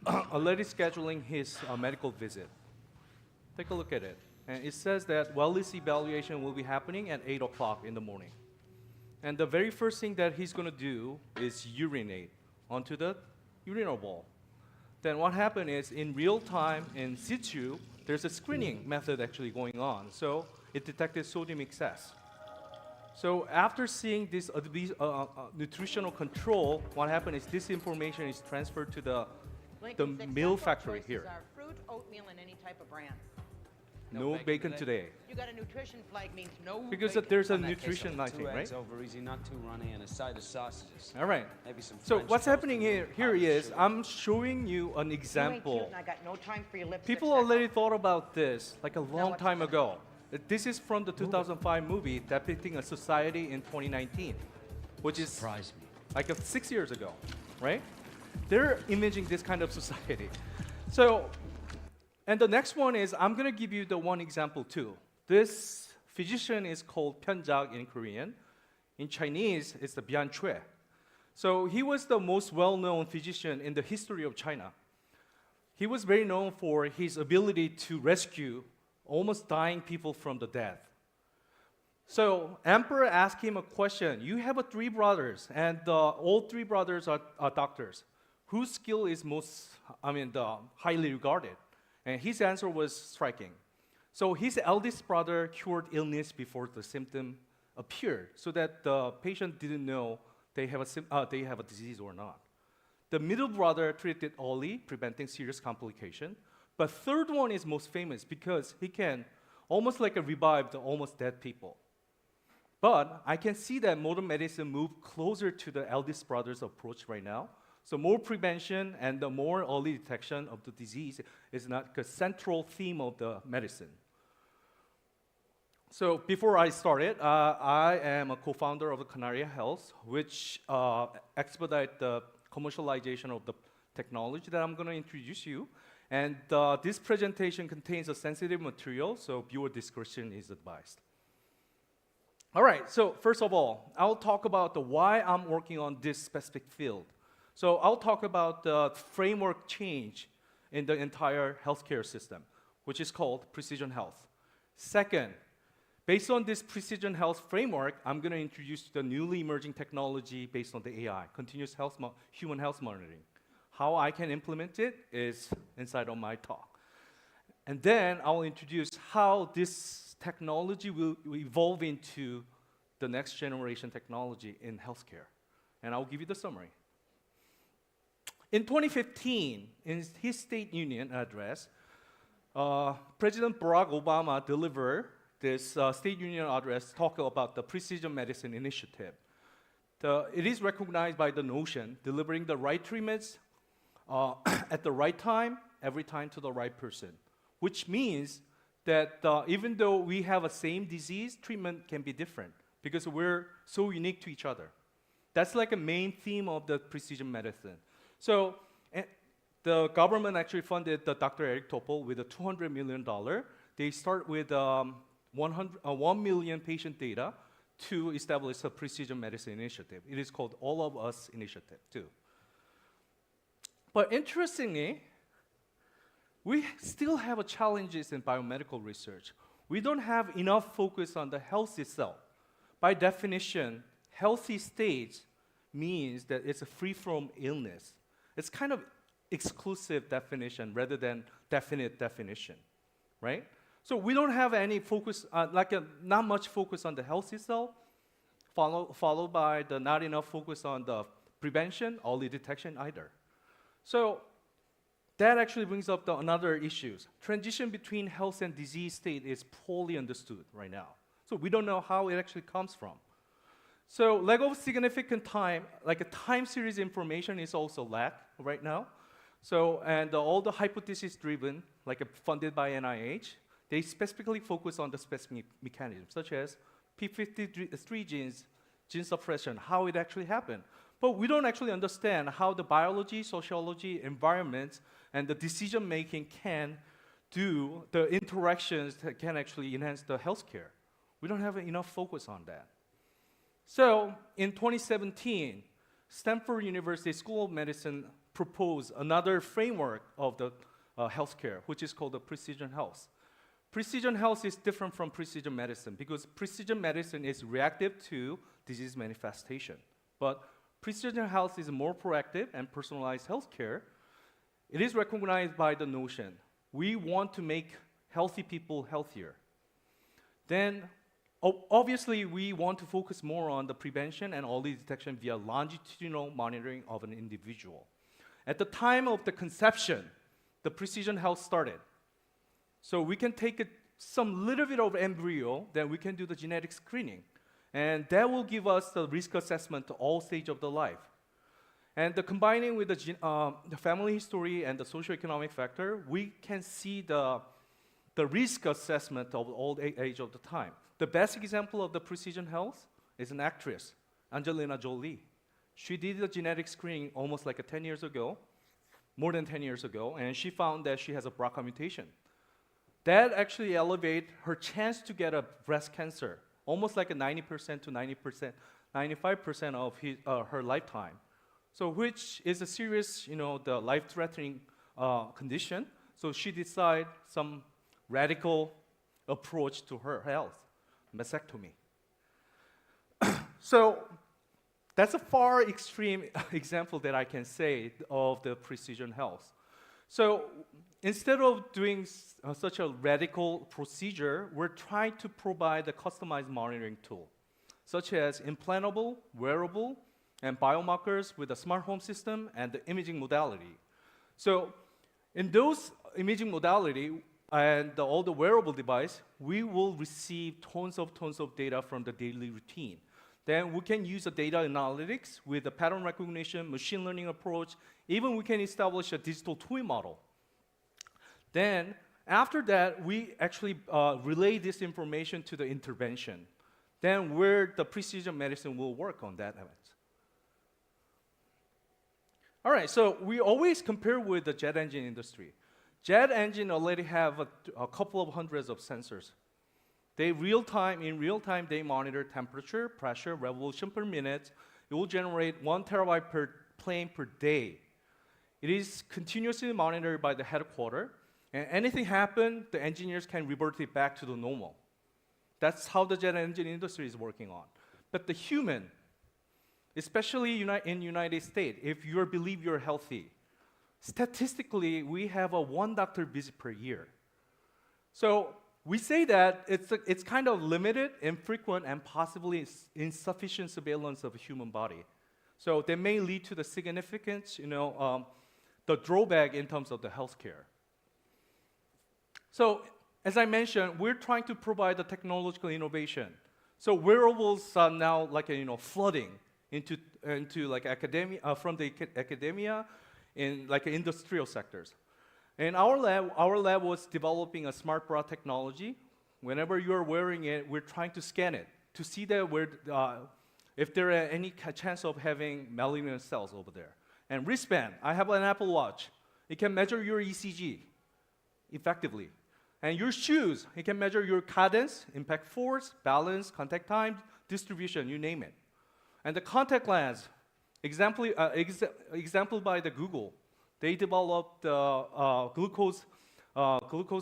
scheduling his medical visit. Take a look at it. And it says that wellness evaluation will be happening at 8 o'clock in the morning. And the very first thing that he's going to do is urinate onto the urinal bowl. Then what happened is, in real time, in situ, there's a screening method actually going on. So it detected sodium excess. So after seeing this nutritional control, what happened is this information is transferred to the Lincoln's meal acceptable factory choices here. are fruit, oatmeal, and any type of bran. No bacon today. You got a nutrition flag means no Because bacon. there's a on that case. nutrition lighting, Two right? eggs over easy, not too runny, and a side of sausages. All right. Maybe some So French what's toast happening with here powdered is sugar. I'm showing you an You ain't cute, example. and I got no time for your lipstick. People Sacco. already thought about this like a long what's time going ago. This is from the 2005 movie depicting a society in 2019, which is Surprised me. like 6 years ago, right? They're imaging this kind of society. So, and the next one is, I'm gonna give you the one example too. This physician is called Pyeonjak in Korean. In Chinese, it's the Bian Chue. So he was the most well-known physician in the history of China. He was very known for his ability to rescue almost dying people from the death. So emperor asked him a question. You have 3 brothers, and all 3 brothers are doctors. Whose skill is most, highly regarded? And his answer was striking. So his eldest brother cured illness before the symptom appeared, so that the patient didn't know they have a disease or not. The middle brother treated early, preventing serious complication. But third one is most famous because he can almost like revive the almost dead people. But I can see that modern medicine moved closer to the eldest brother's approach right now. So more prevention and the more early detection of the disease is not a central theme of the medicine. So before I started, I am a co-founder of the Canaria Health, which expedite the commercialization of the technology that I'm going to introduce you. And this presentation contains a sensitive material, so viewer discretion is advised. All right, so first of all, I'll talk about the why I'm working on this specific field. So I'll talk about the framework change in the entire healthcare system, which is called precision health. Second, based on this precision health framework, I'm going to introduce the newly emerging technology based on the AI, continuous health human health monitoring. How I can implement it is inside of my talk. And then I'll introduce how this technology will evolve into the next generation technology in healthcare. And I'll give you the summary. In 2015, in his State Union address, President Barack Obama delivered this State Union address talking about the Precision Medicine Initiative. It is recognized by the notion delivering the right treatments at the right time, every time to the right person, which means that even though we have a same disease, treatment can be different because we're so unique to each other. That's like a main theme of the precision medicine. So the government actually funded Dr. Eric Topol with a $200 million. They start with 1 million patient data to establish a precision medicine initiative. It is called All of Us Initiative too. But interestingly, we still have challenges in biomedical research. We don't have enough focus on the health itself. By definition, healthy state means that it's free from illness. It's kind of exclusive definition rather than definite definition, right? So we don't have any focus, not much focus on the health itself, followed by the not enough focus on the prevention, early detection either. So that actually brings up another issue. Transition between health and disease state is poorly understood right now. So we don't know how it actually comes from. So lack of significant time, like a time series information is also lack right now. So, and all the hypothesis driven, like funded by NIH, they specifically focus on the specific mechanisms, such as P53 genes, gene suppression, how it actually happened. But we don't actually understand how the biology, sociology, environment, and the decision making can do the interactions that can actually enhance the healthcare. We don't have enough focus on that. So in 2017, Stanford University School of Medicine proposed another framework of the healthcare, which is called the precision health. Precision health is different from precision medicine because precision medicine is reactive to disease manifestation. But precision health is more proactive and personalized healthcare. It is recognized by the notion we want to make healthy people healthier. Then, obviously, we want to focus more on the prevention and early detection via longitudinal monitoring of an individual. At the time of the conception, the precision health started. So we can take some little bit of embryo, then we can do the genetic screening. And that will give us the risk assessment to all stages of the life. And combining with the family history and the socioeconomic factor, we can see the risk assessment of old age of the time. The best example of the precision health is an actress, Angelina Jolie. She did the genetic screening almost like 10 years ago, more than 10 years ago, and she found that she has a BRCA mutation. That actually elevates her chance to get a breast cancer, almost like a 90% to 95% of her lifetime. So which is a serious, the life-threatening condition. So she decided some radical approach to her health, mastectomy. So that's a far extreme example that I can say of the precision health. So instead of doing such a radical procedure, we're trying to provide a customized monitoring tool, such as implantable, wearable, and biomarkers with a smart home system and the imaging modality. So in those imaging modality and all the wearable device, we will receive tons of data from the daily routine. Then we can use the data analytics with the pattern recognition, machine learning approach. Even we can establish a digital twin model. Then after that, we actually relay this information to the intervention. Then where the precision medicine will work on that event. All right, so we always compare with the jet engine industry. Jet engine already have a couple of hundreds of sensors. In real time, they monitor temperature, pressure, revolution per minute. It will generate 1 terabyte per plane per day. It is continuously monitored by the headquarters, and anything happen, the engineers can revert it back to the normal. That's how the jet engine industry is working on. But the human, especially in United States, if you believe you're healthy, statistically, we have a 1 doctor visit per year. So we say that it's kind of limited, infrequent, and possibly insufficient surveillance of the human body. So that may lead to the significant, the drawback in terms of the healthcare. So as I mentioned, we're trying to provide the technological innovation. So wearables are now like flooding into like academia from the academia in like industrial sectors. In our lab was developing a smart bra technology. Whenever you're wearing it, we're trying to scan it to see that if there are any chance of having malignant cells over there. And wristband, I have an Apple Watch. It can measure your ECG effectively. And your shoes, it can measure your cadence, impact force, balance, contact time, distribution, you name it. And the contact lens, example by the Google. They developed glucose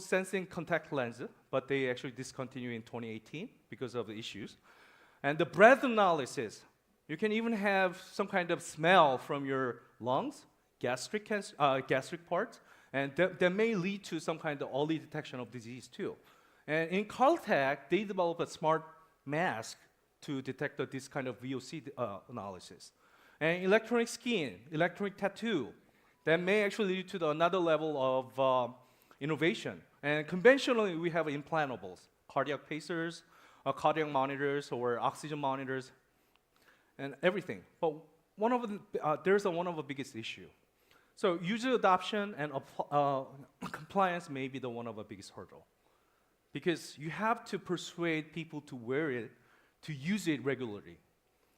sensing contact lens, but they actually discontinued in 2018 because of the issues. And the breath analysis, you can even have some kind of smell from your lungs, gastric parts, and that may lead to some kind of early detection of disease too. And in Caltech, they developed a smart mask to detect this kind of VOC analysis. And electronic skin, electronic tattoo, that may actually lead to another level of innovation. And conventionally, we have implantables, cardiac pacers, cardiac monitors, or oxygen monitors, and everything. But there's one of the biggest issues. So user adoption and compliance may be one of the biggest hurdle. Because you have to persuade people to wear it, to use it regularly.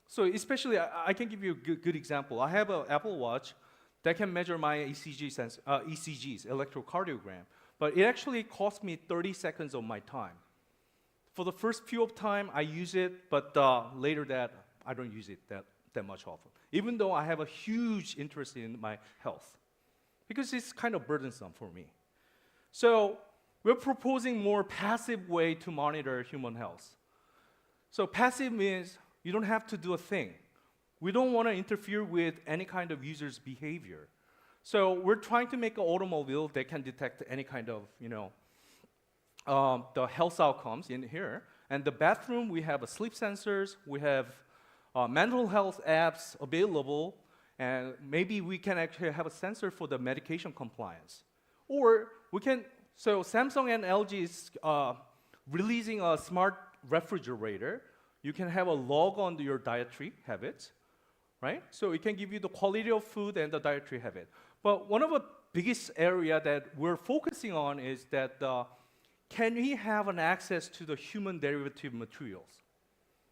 So especially, I can give you a good example. I have an Apple Watch that can measure my ECGs, electrocardiogram. But it actually cost me 30 seconds of my time. For the first few of time, I use it, but later that, I don't use it that much often. Even though I have a huge interest in my health. Because it's kind of burdensome for me. So we're proposing more passive way to monitor human health. So passive means you don't have to do a thing. We don't want to interfere with any kind of user's behavior. So we're trying to make an automobile that can detect any kind of, the health outcomes in here. And the bathroom, we have sleep sensors, we have mental health apps available, and maybe we can actually have a sensor for the medication compliance. Or we can, so Samsung and LG is releasing a smart refrigerator. You can have a log on your dietary habits, right? So it can give you the quality of food and the dietary habit. But one of the biggest area that we're focusing on is that can we have an access to the human derivative materials?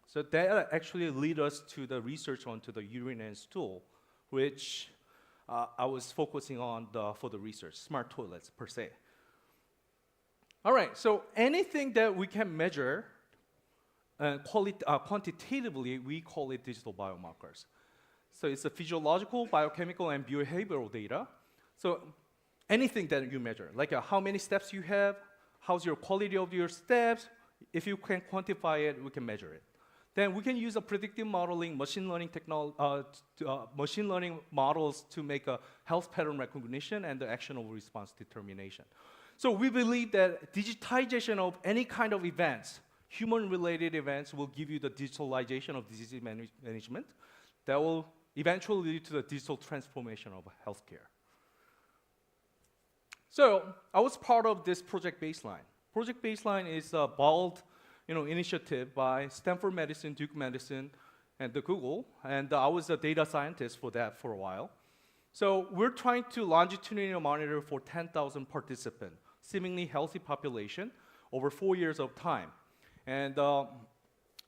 So that actually lead us to the research onto the urine and stool, which I was focusing on for the research, smart toilets per se. All right, so anything that we can measure quantitatively, we call it digital biomarkers. So it's a physiological, biochemical, and behavioral data. So anything that you measure, like how many steps you have, how's your quality of your steps, if you can quantify it, we can measure it. Then we can use a predictive modeling, machine learning models to make a health pattern recognition and the actionable response determination. So we believe that digitization of any kind of events, human-related events, will give you the digitalization of disease management that will eventually lead to the digital transformation of healthcare. So I was part of this Project Baseline. Project Baseline is a bold initiative by Stanford Medicine, Duke Medicine, and the Google, and I was a data scientist for that for a while. So we're trying to longitudinally monitor for 10,000 participants, seemingly healthy population, over 4 years of time. And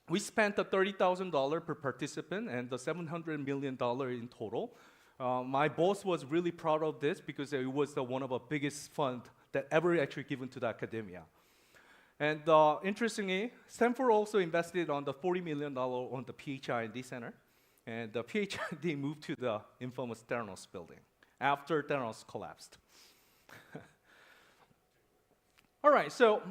we spent $30,000 per participant and $700 million in total. My boss was really proud of this because it was one of the biggest funds that ever actually given to the academia. And interestingly, Stanford also invested on the $40 million on the PHI&D center. And the PHI&D moved to the infamous Theranos building after Theranos collapsed. All right, so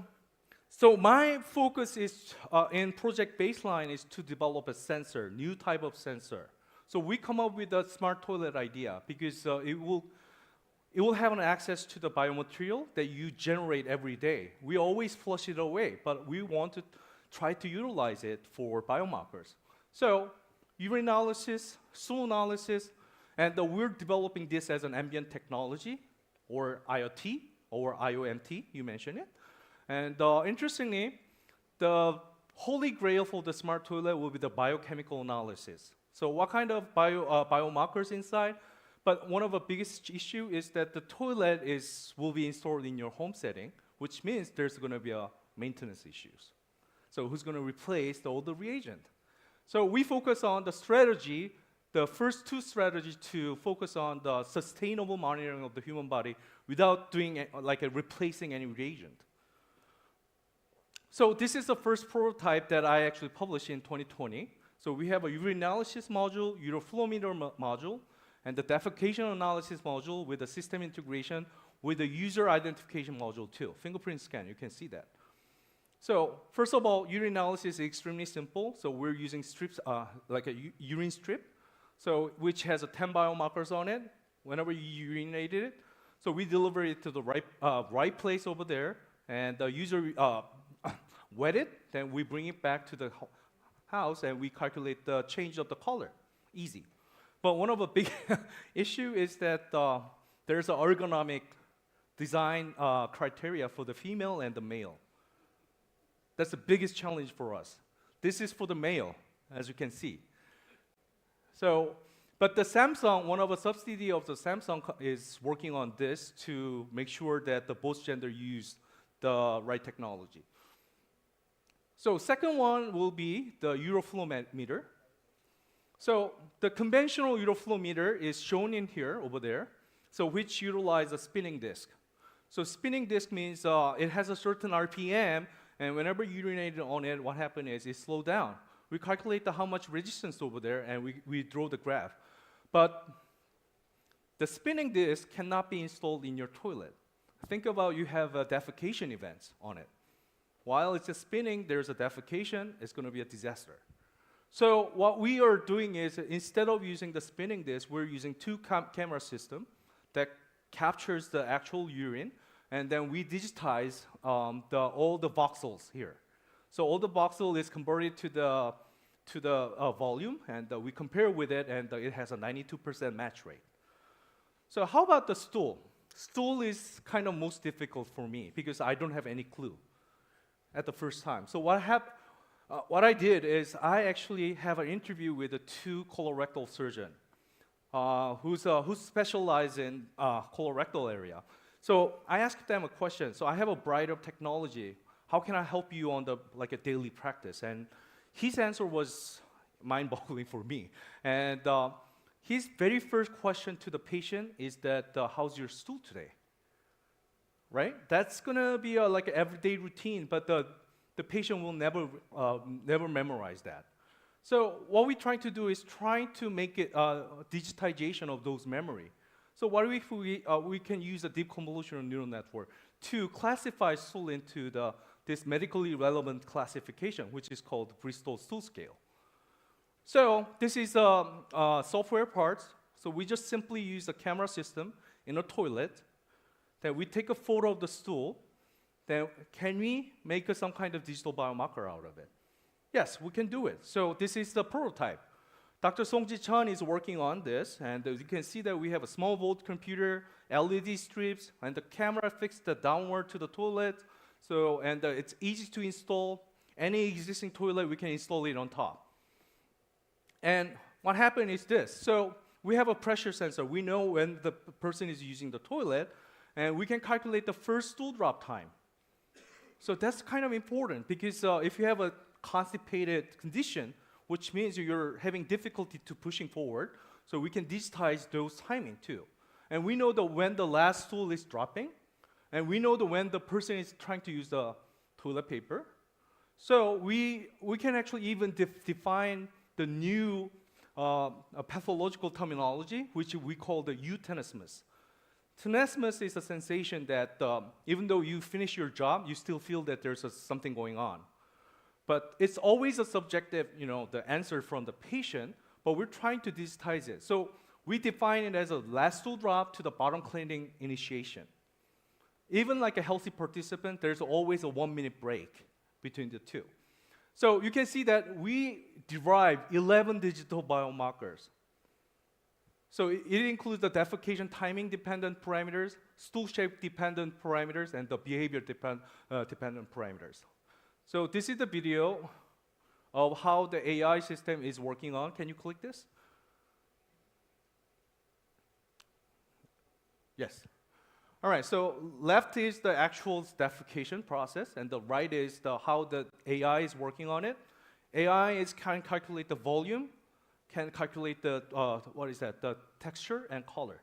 my focus is in Project Baseline is to develop a sensor, new type of sensor. So we come up with a smart toilet idea because it will have an access to the biomaterial that you generate every day. We always flush it away, but we want to try to utilize it for biomarkers. So urine analysis, stool analysis, and we're developing this as an ambient technology, or IoT, or IOMT, you mentioned it. And interestingly, the holy grail for the smart toilet will be the biochemical analysis. So what kind of biomarkers inside? But one of the biggest issue is that the toilet will be installed in your home setting, which means there's going to be maintenance issues. So who's going to replace all the reagent? So we focus on the strategy, the first two strategies to focus on the sustainable monitoring of the human body without doing replacing any reagent. So this is the first prototype that I actually published in 2020. So we have a urinalysis module, uroflowmeter module, and the defecation analysis module with the system integration with the user identification module too. Fingerprint scan, you can see that. So first of all, urinalysis is extremely simple. So we're using strips, like a urine strip, so which has 10 biomarkers on it. Whenever you urinated it, so we deliver it to the right place over there, and the user wet it. Then we bring it back to the house, and we calculate the change of the color. Easy. But one of the big issue is that there's an ergonomic design criteria for the female and the male. That's the biggest challenge for us. This is for the male, as you can see. So, but the Samsung, one of the subsidiary of the Samsung is working on this to make sure that the both gender use the right technology. So second one will be the uroflowmeter. So the conventional uroflowmeter is shown in here, over there, so which utilize a spinning disc. So spinning disc means it has a certain RPM, and whenever you urinate on it, what happens is it slows down. We calculate how much resistance over there, and we draw the graph. But the spinning disc cannot be installed in your toilet. Think about you have defecation events on it. While it's just spinning, there's a defecation, it's going to be a disaster. So what we are doing is, instead of using the spinning disc, we're using two camera system that captures the actual urine, and then we digitize all the voxels here. So all the voxel is converted to the volume, and we compare with it, and it has a 92% match rate. So how about the stool? Stool is kind of most difficult for me because I don't have any clue at the first time. So what I did is I actually have an interview with a 2 colorectal surgeon who specialize in colorectal area. So I asked them a question. So I have a variety of technology. How can I help you on a daily practice? And his answer was mind-boggling for me. And his very first question to the patient is that, how's your stool today? Right? That's gonna be like an everyday routine, but the patient will never memorize that. So what we're trying to do is trying to make it digitization of those memory. So what if we can use a deep convolutional neural network to classify stool into this medically relevant classification, which is called Bristol stool scale. So this is software parts. So we just simply use a camera system in a toilet. Then we take a photo of the stool. Then can we make some kind of digital biomarker out of it? Yes, we can do it. So this is the prototype. Dr. Songji Chan is working on this, and you can see that we have a small volt computer, LED strips, and the camera fixed downward to the toilet. So, and it's easy to install. Any existing toilet, we can install it on top. And what happened is this. So we have a pressure sensor. We know when the person is using the toilet, and we can calculate the first stool drop time. So that's kind of important, because if you have a constipated condition, which means you're having difficulty to pushing forward, so we can digitize those timing too. And we know that when the last stool is dropping, and we know that when the person is trying to use the toilet paper. So we can actually even define the new pathological terminology, which we call the eutenesmus. Tenesmus is a sensation that even though you finish your job, you still feel that there's something going on. But it's always a subjective, the answer from the patient, but we're trying to digitize it. So we define it as a last stool drop to the bottom cleaning initiation. Even like a healthy participant, there's always a 1-minute break between the two. So you can see that we derive 11 digital biomarkers. So it includes the defecation timing dependent parameters, stool shape dependent parameters, and the behavior dependent parameters. So this is the video of how the AI system is working on. Can you click this? Yes. All right, so left is the actual defecation process, and the right is how the AI is working on it. AI can calculate the volume, can calculate the, the texture and color.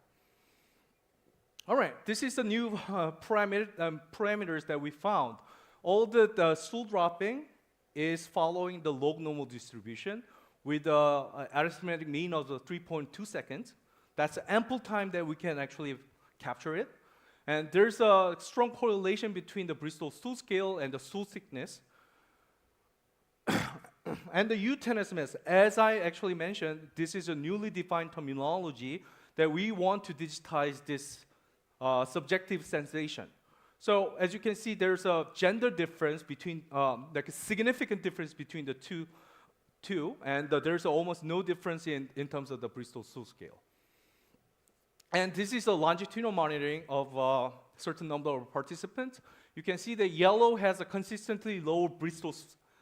All right, this is the new parameters that we found. All the stool dropping is following the log normal distribution with an arithmetic mean of 3.2 seconds. That's ample time that we can actually capture it. And there's a strong correlation between the Bristol stool scale and the stool thickness. And the eutenesmus, as I actually mentioned, this is a newly defined terminology that we want to digitize this subjective sensation. So as you can see, there's a gender difference between, like a significant difference between the two, and there's almost no difference in terms of the Bristol stool scale. And this is a longitudinal monitoring of a certain number of participants. You can see that yellow has a consistently low Bristol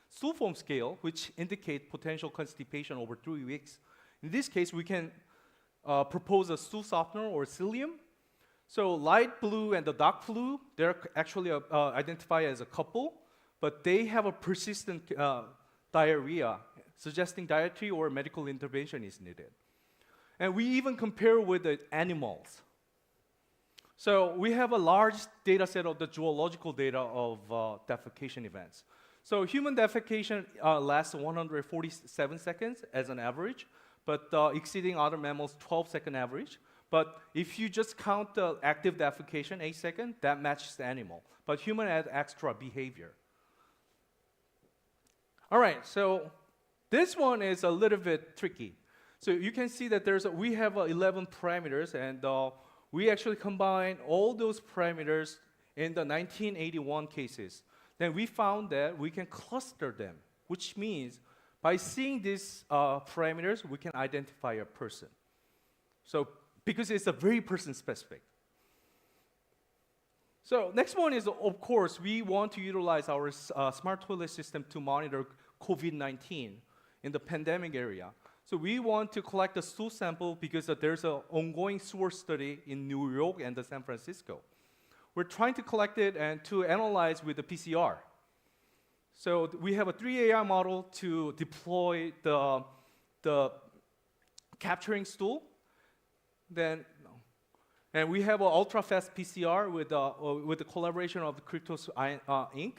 stool form scale, which indicates potential constipation over 3 weeks. In this case, we can propose a stool softener or psyllium. So light blue and the dark blue, they're actually identified as a couple, but they have a persistent diarrhea, suggesting dietary or medical intervention is needed. And we even compare with the animals. So we have a large data set of the zoological data of defecation events. So human defecation lasts 147 seconds as an average, but exceeding other mammals 12-second average. But if you just count the active defecation, 8 seconds, that matches the animal. But human adds extra behavior. All right, so this one is a little bit tricky. So you can see that we have 11 parameters, and we actually combine all those parameters in the 1981 cases. then we found that we can cluster them, which means by seeing these parameters, we can identify a person. So because it's a very person-specific. So next one is, of course, we want to utilize our smart toilet system to monitor COVID-19 in the pandemic area. So we want to collect a stool sample because there's an ongoing sewer study in New York and San Francisco. We're trying to collect it and to analyze with the PCR. So we have a 3 AI model to deploy the capturing stool. And we have an ultra-fast PCR with the collaboration of the Cryptos Inc.,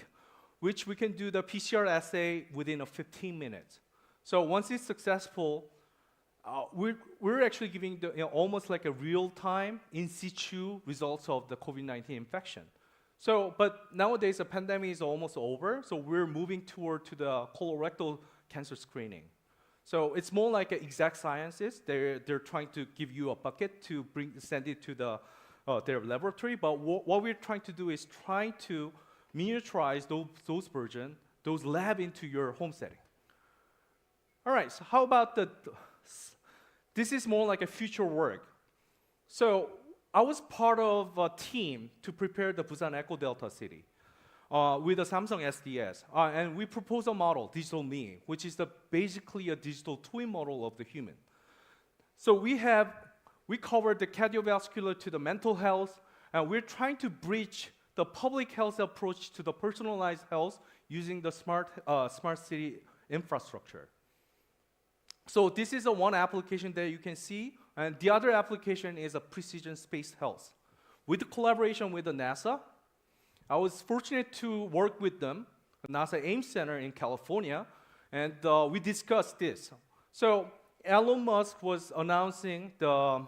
which we can do the PCR assay within 15 minutes. So once it's successful, we're actually giving almost like a real-time in situ results of the COVID-19 infection. So, but nowadays the pandemic is almost over, so we're moving toward to the colorectal cancer screening. So it's more like exact sciences. They're trying to give you a bucket to send it to their laboratory. But what we're trying to do is trying to miniaturize those versions, those lab into your home setting. All right. So how about this is more like a future work. So I was part of a team to prepare the Busan Eco Delta City. With the Samsung SDS. And we propose a model, digital me, which is basically a digital twin model of the human. So we covered the cardiovascular to the mental health, and we're trying to bridge the public health approach to the personalized health using the smart city infrastructure. So this is one application that you can see, and the other application is a precision space health. With the collaboration with the NASA, I was fortunate to work with them, NASA Ames Center in California, and we discussed this. So Elon Musk was announcing the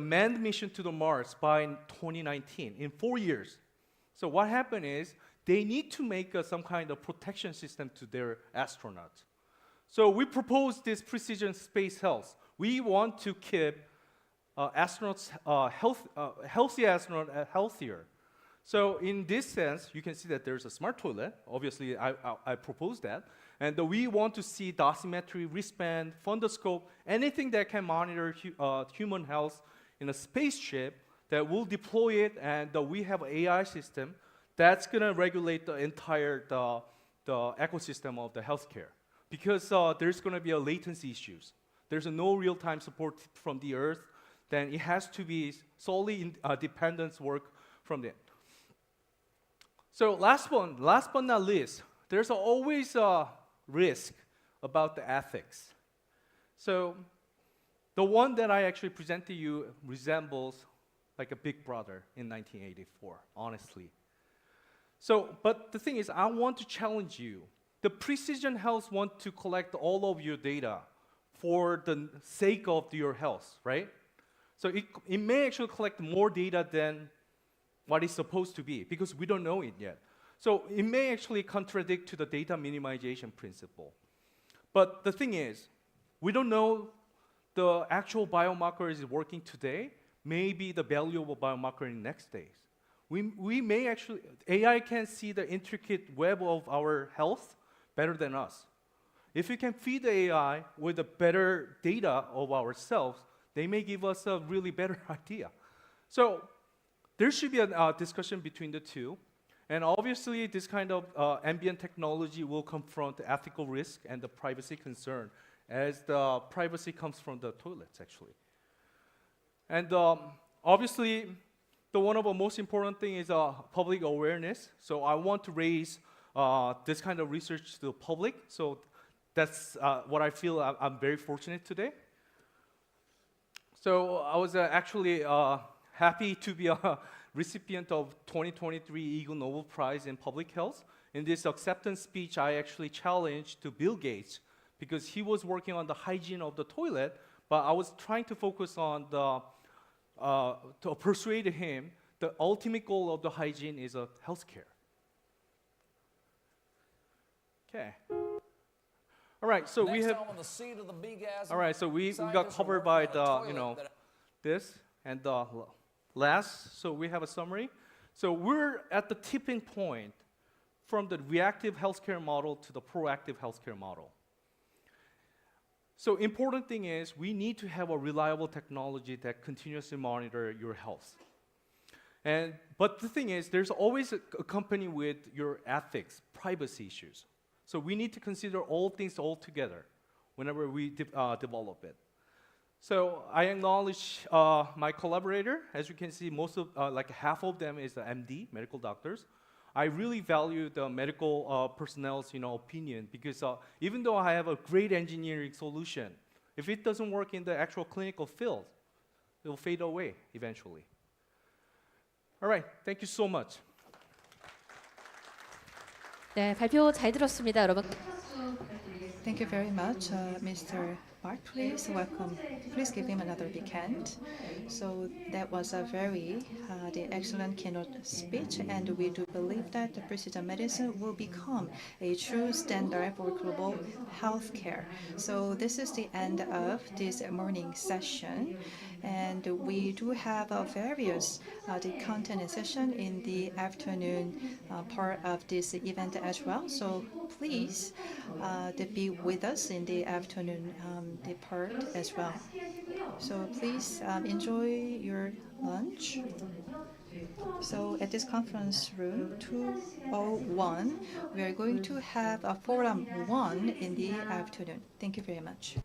manned mission to the Mars by 2019, in 4 years. So what happened is they need to make some kind of protection system to their astronauts. So we proposed this precision space health. We want to keep astronauts healthy astronauts healthier. So in this sense, you can see that there's a smart toilet. Obviously, I proposed that. And we want to see dosimetry, wristband, fundoscope, anything that can monitor human health in a spaceship that will deploy it, and we have an AI system that's going to regulate the entire the ecosystem of the healthcare. Because there's going to be latency issues. There's no real-time support from the Earth, then it has to be solely dependence work from it. So last but not least, there's always a risk about the ethics. So the one that I actually present to you resembles like a big brother in 1984, honestly. So, but the thing is, I want to challenge you. The precision health want to collect all of your data for the sake of your health, right? So it may actually collect more data than what it's supposed to be, because we don't know it yet. So it may actually contradict to the data minimization principle. But the thing is, we don't know the actual biomarker is working today, may be the valuable biomarker in the next days. We may actually, AI can see the intricate web of our health better than us. If we can feed the AI with the better data of ourselves, they may give us a really better idea. So there should be a discussion between the two. And obviously, this kind of ambient technology will confront the ethical risk and the privacy concern, as the privacy comes from the toilets, actually. And obviously, one of the most important thing is public awareness. So I want to raise this kind of research to the public. So that's what I feel I'm very fortunate today. So I was actually happy to be a recipient of 2023 Ig Nobel Prize in Public Health. In this acceptance speech, I actually challenged to Bill Gates because he was working on the hygiene of the toilet, but I was trying to focus on to persuade him the ultimate goal of the hygiene is healthcare. Okay. All right, so we have. All right, so we got covered by this and last. So we have a summary. So we're at the tipping point from the reactive healthcare model to the proactive healthcare model. So important thing is we need to have a reliable technology that continuously monitor your health. But the thing is, there's always accompanied with your ethics, privacy issues. So we need to consider all things all together whenever we develop it. So I acknowledge my collaborator. As you can see, most of, like half of them is the MD, medical doctors. I really value the medical personnel's opinion because even though I have a great engineering solution, if it doesn't work in the actual clinical field, it will fade away eventually. All right, thank you so much. 네, 발표 잘 들었습니다, 여러분. Thank you very much, Mr. Mark. Please welcome. Please give him another big hand. So that was a very the excellent keynote speech, and we do believe that the precision medicine will become a true standard for global healthcare. So this is the end of this morning session, and we do have various the content session in the afternoon part of this event as well. So please to be with us in the afternoon the part as well. So please enjoy your lunch. So at this conference room 201, we are going to have a forum 1 in the afternoon. Thank you very much.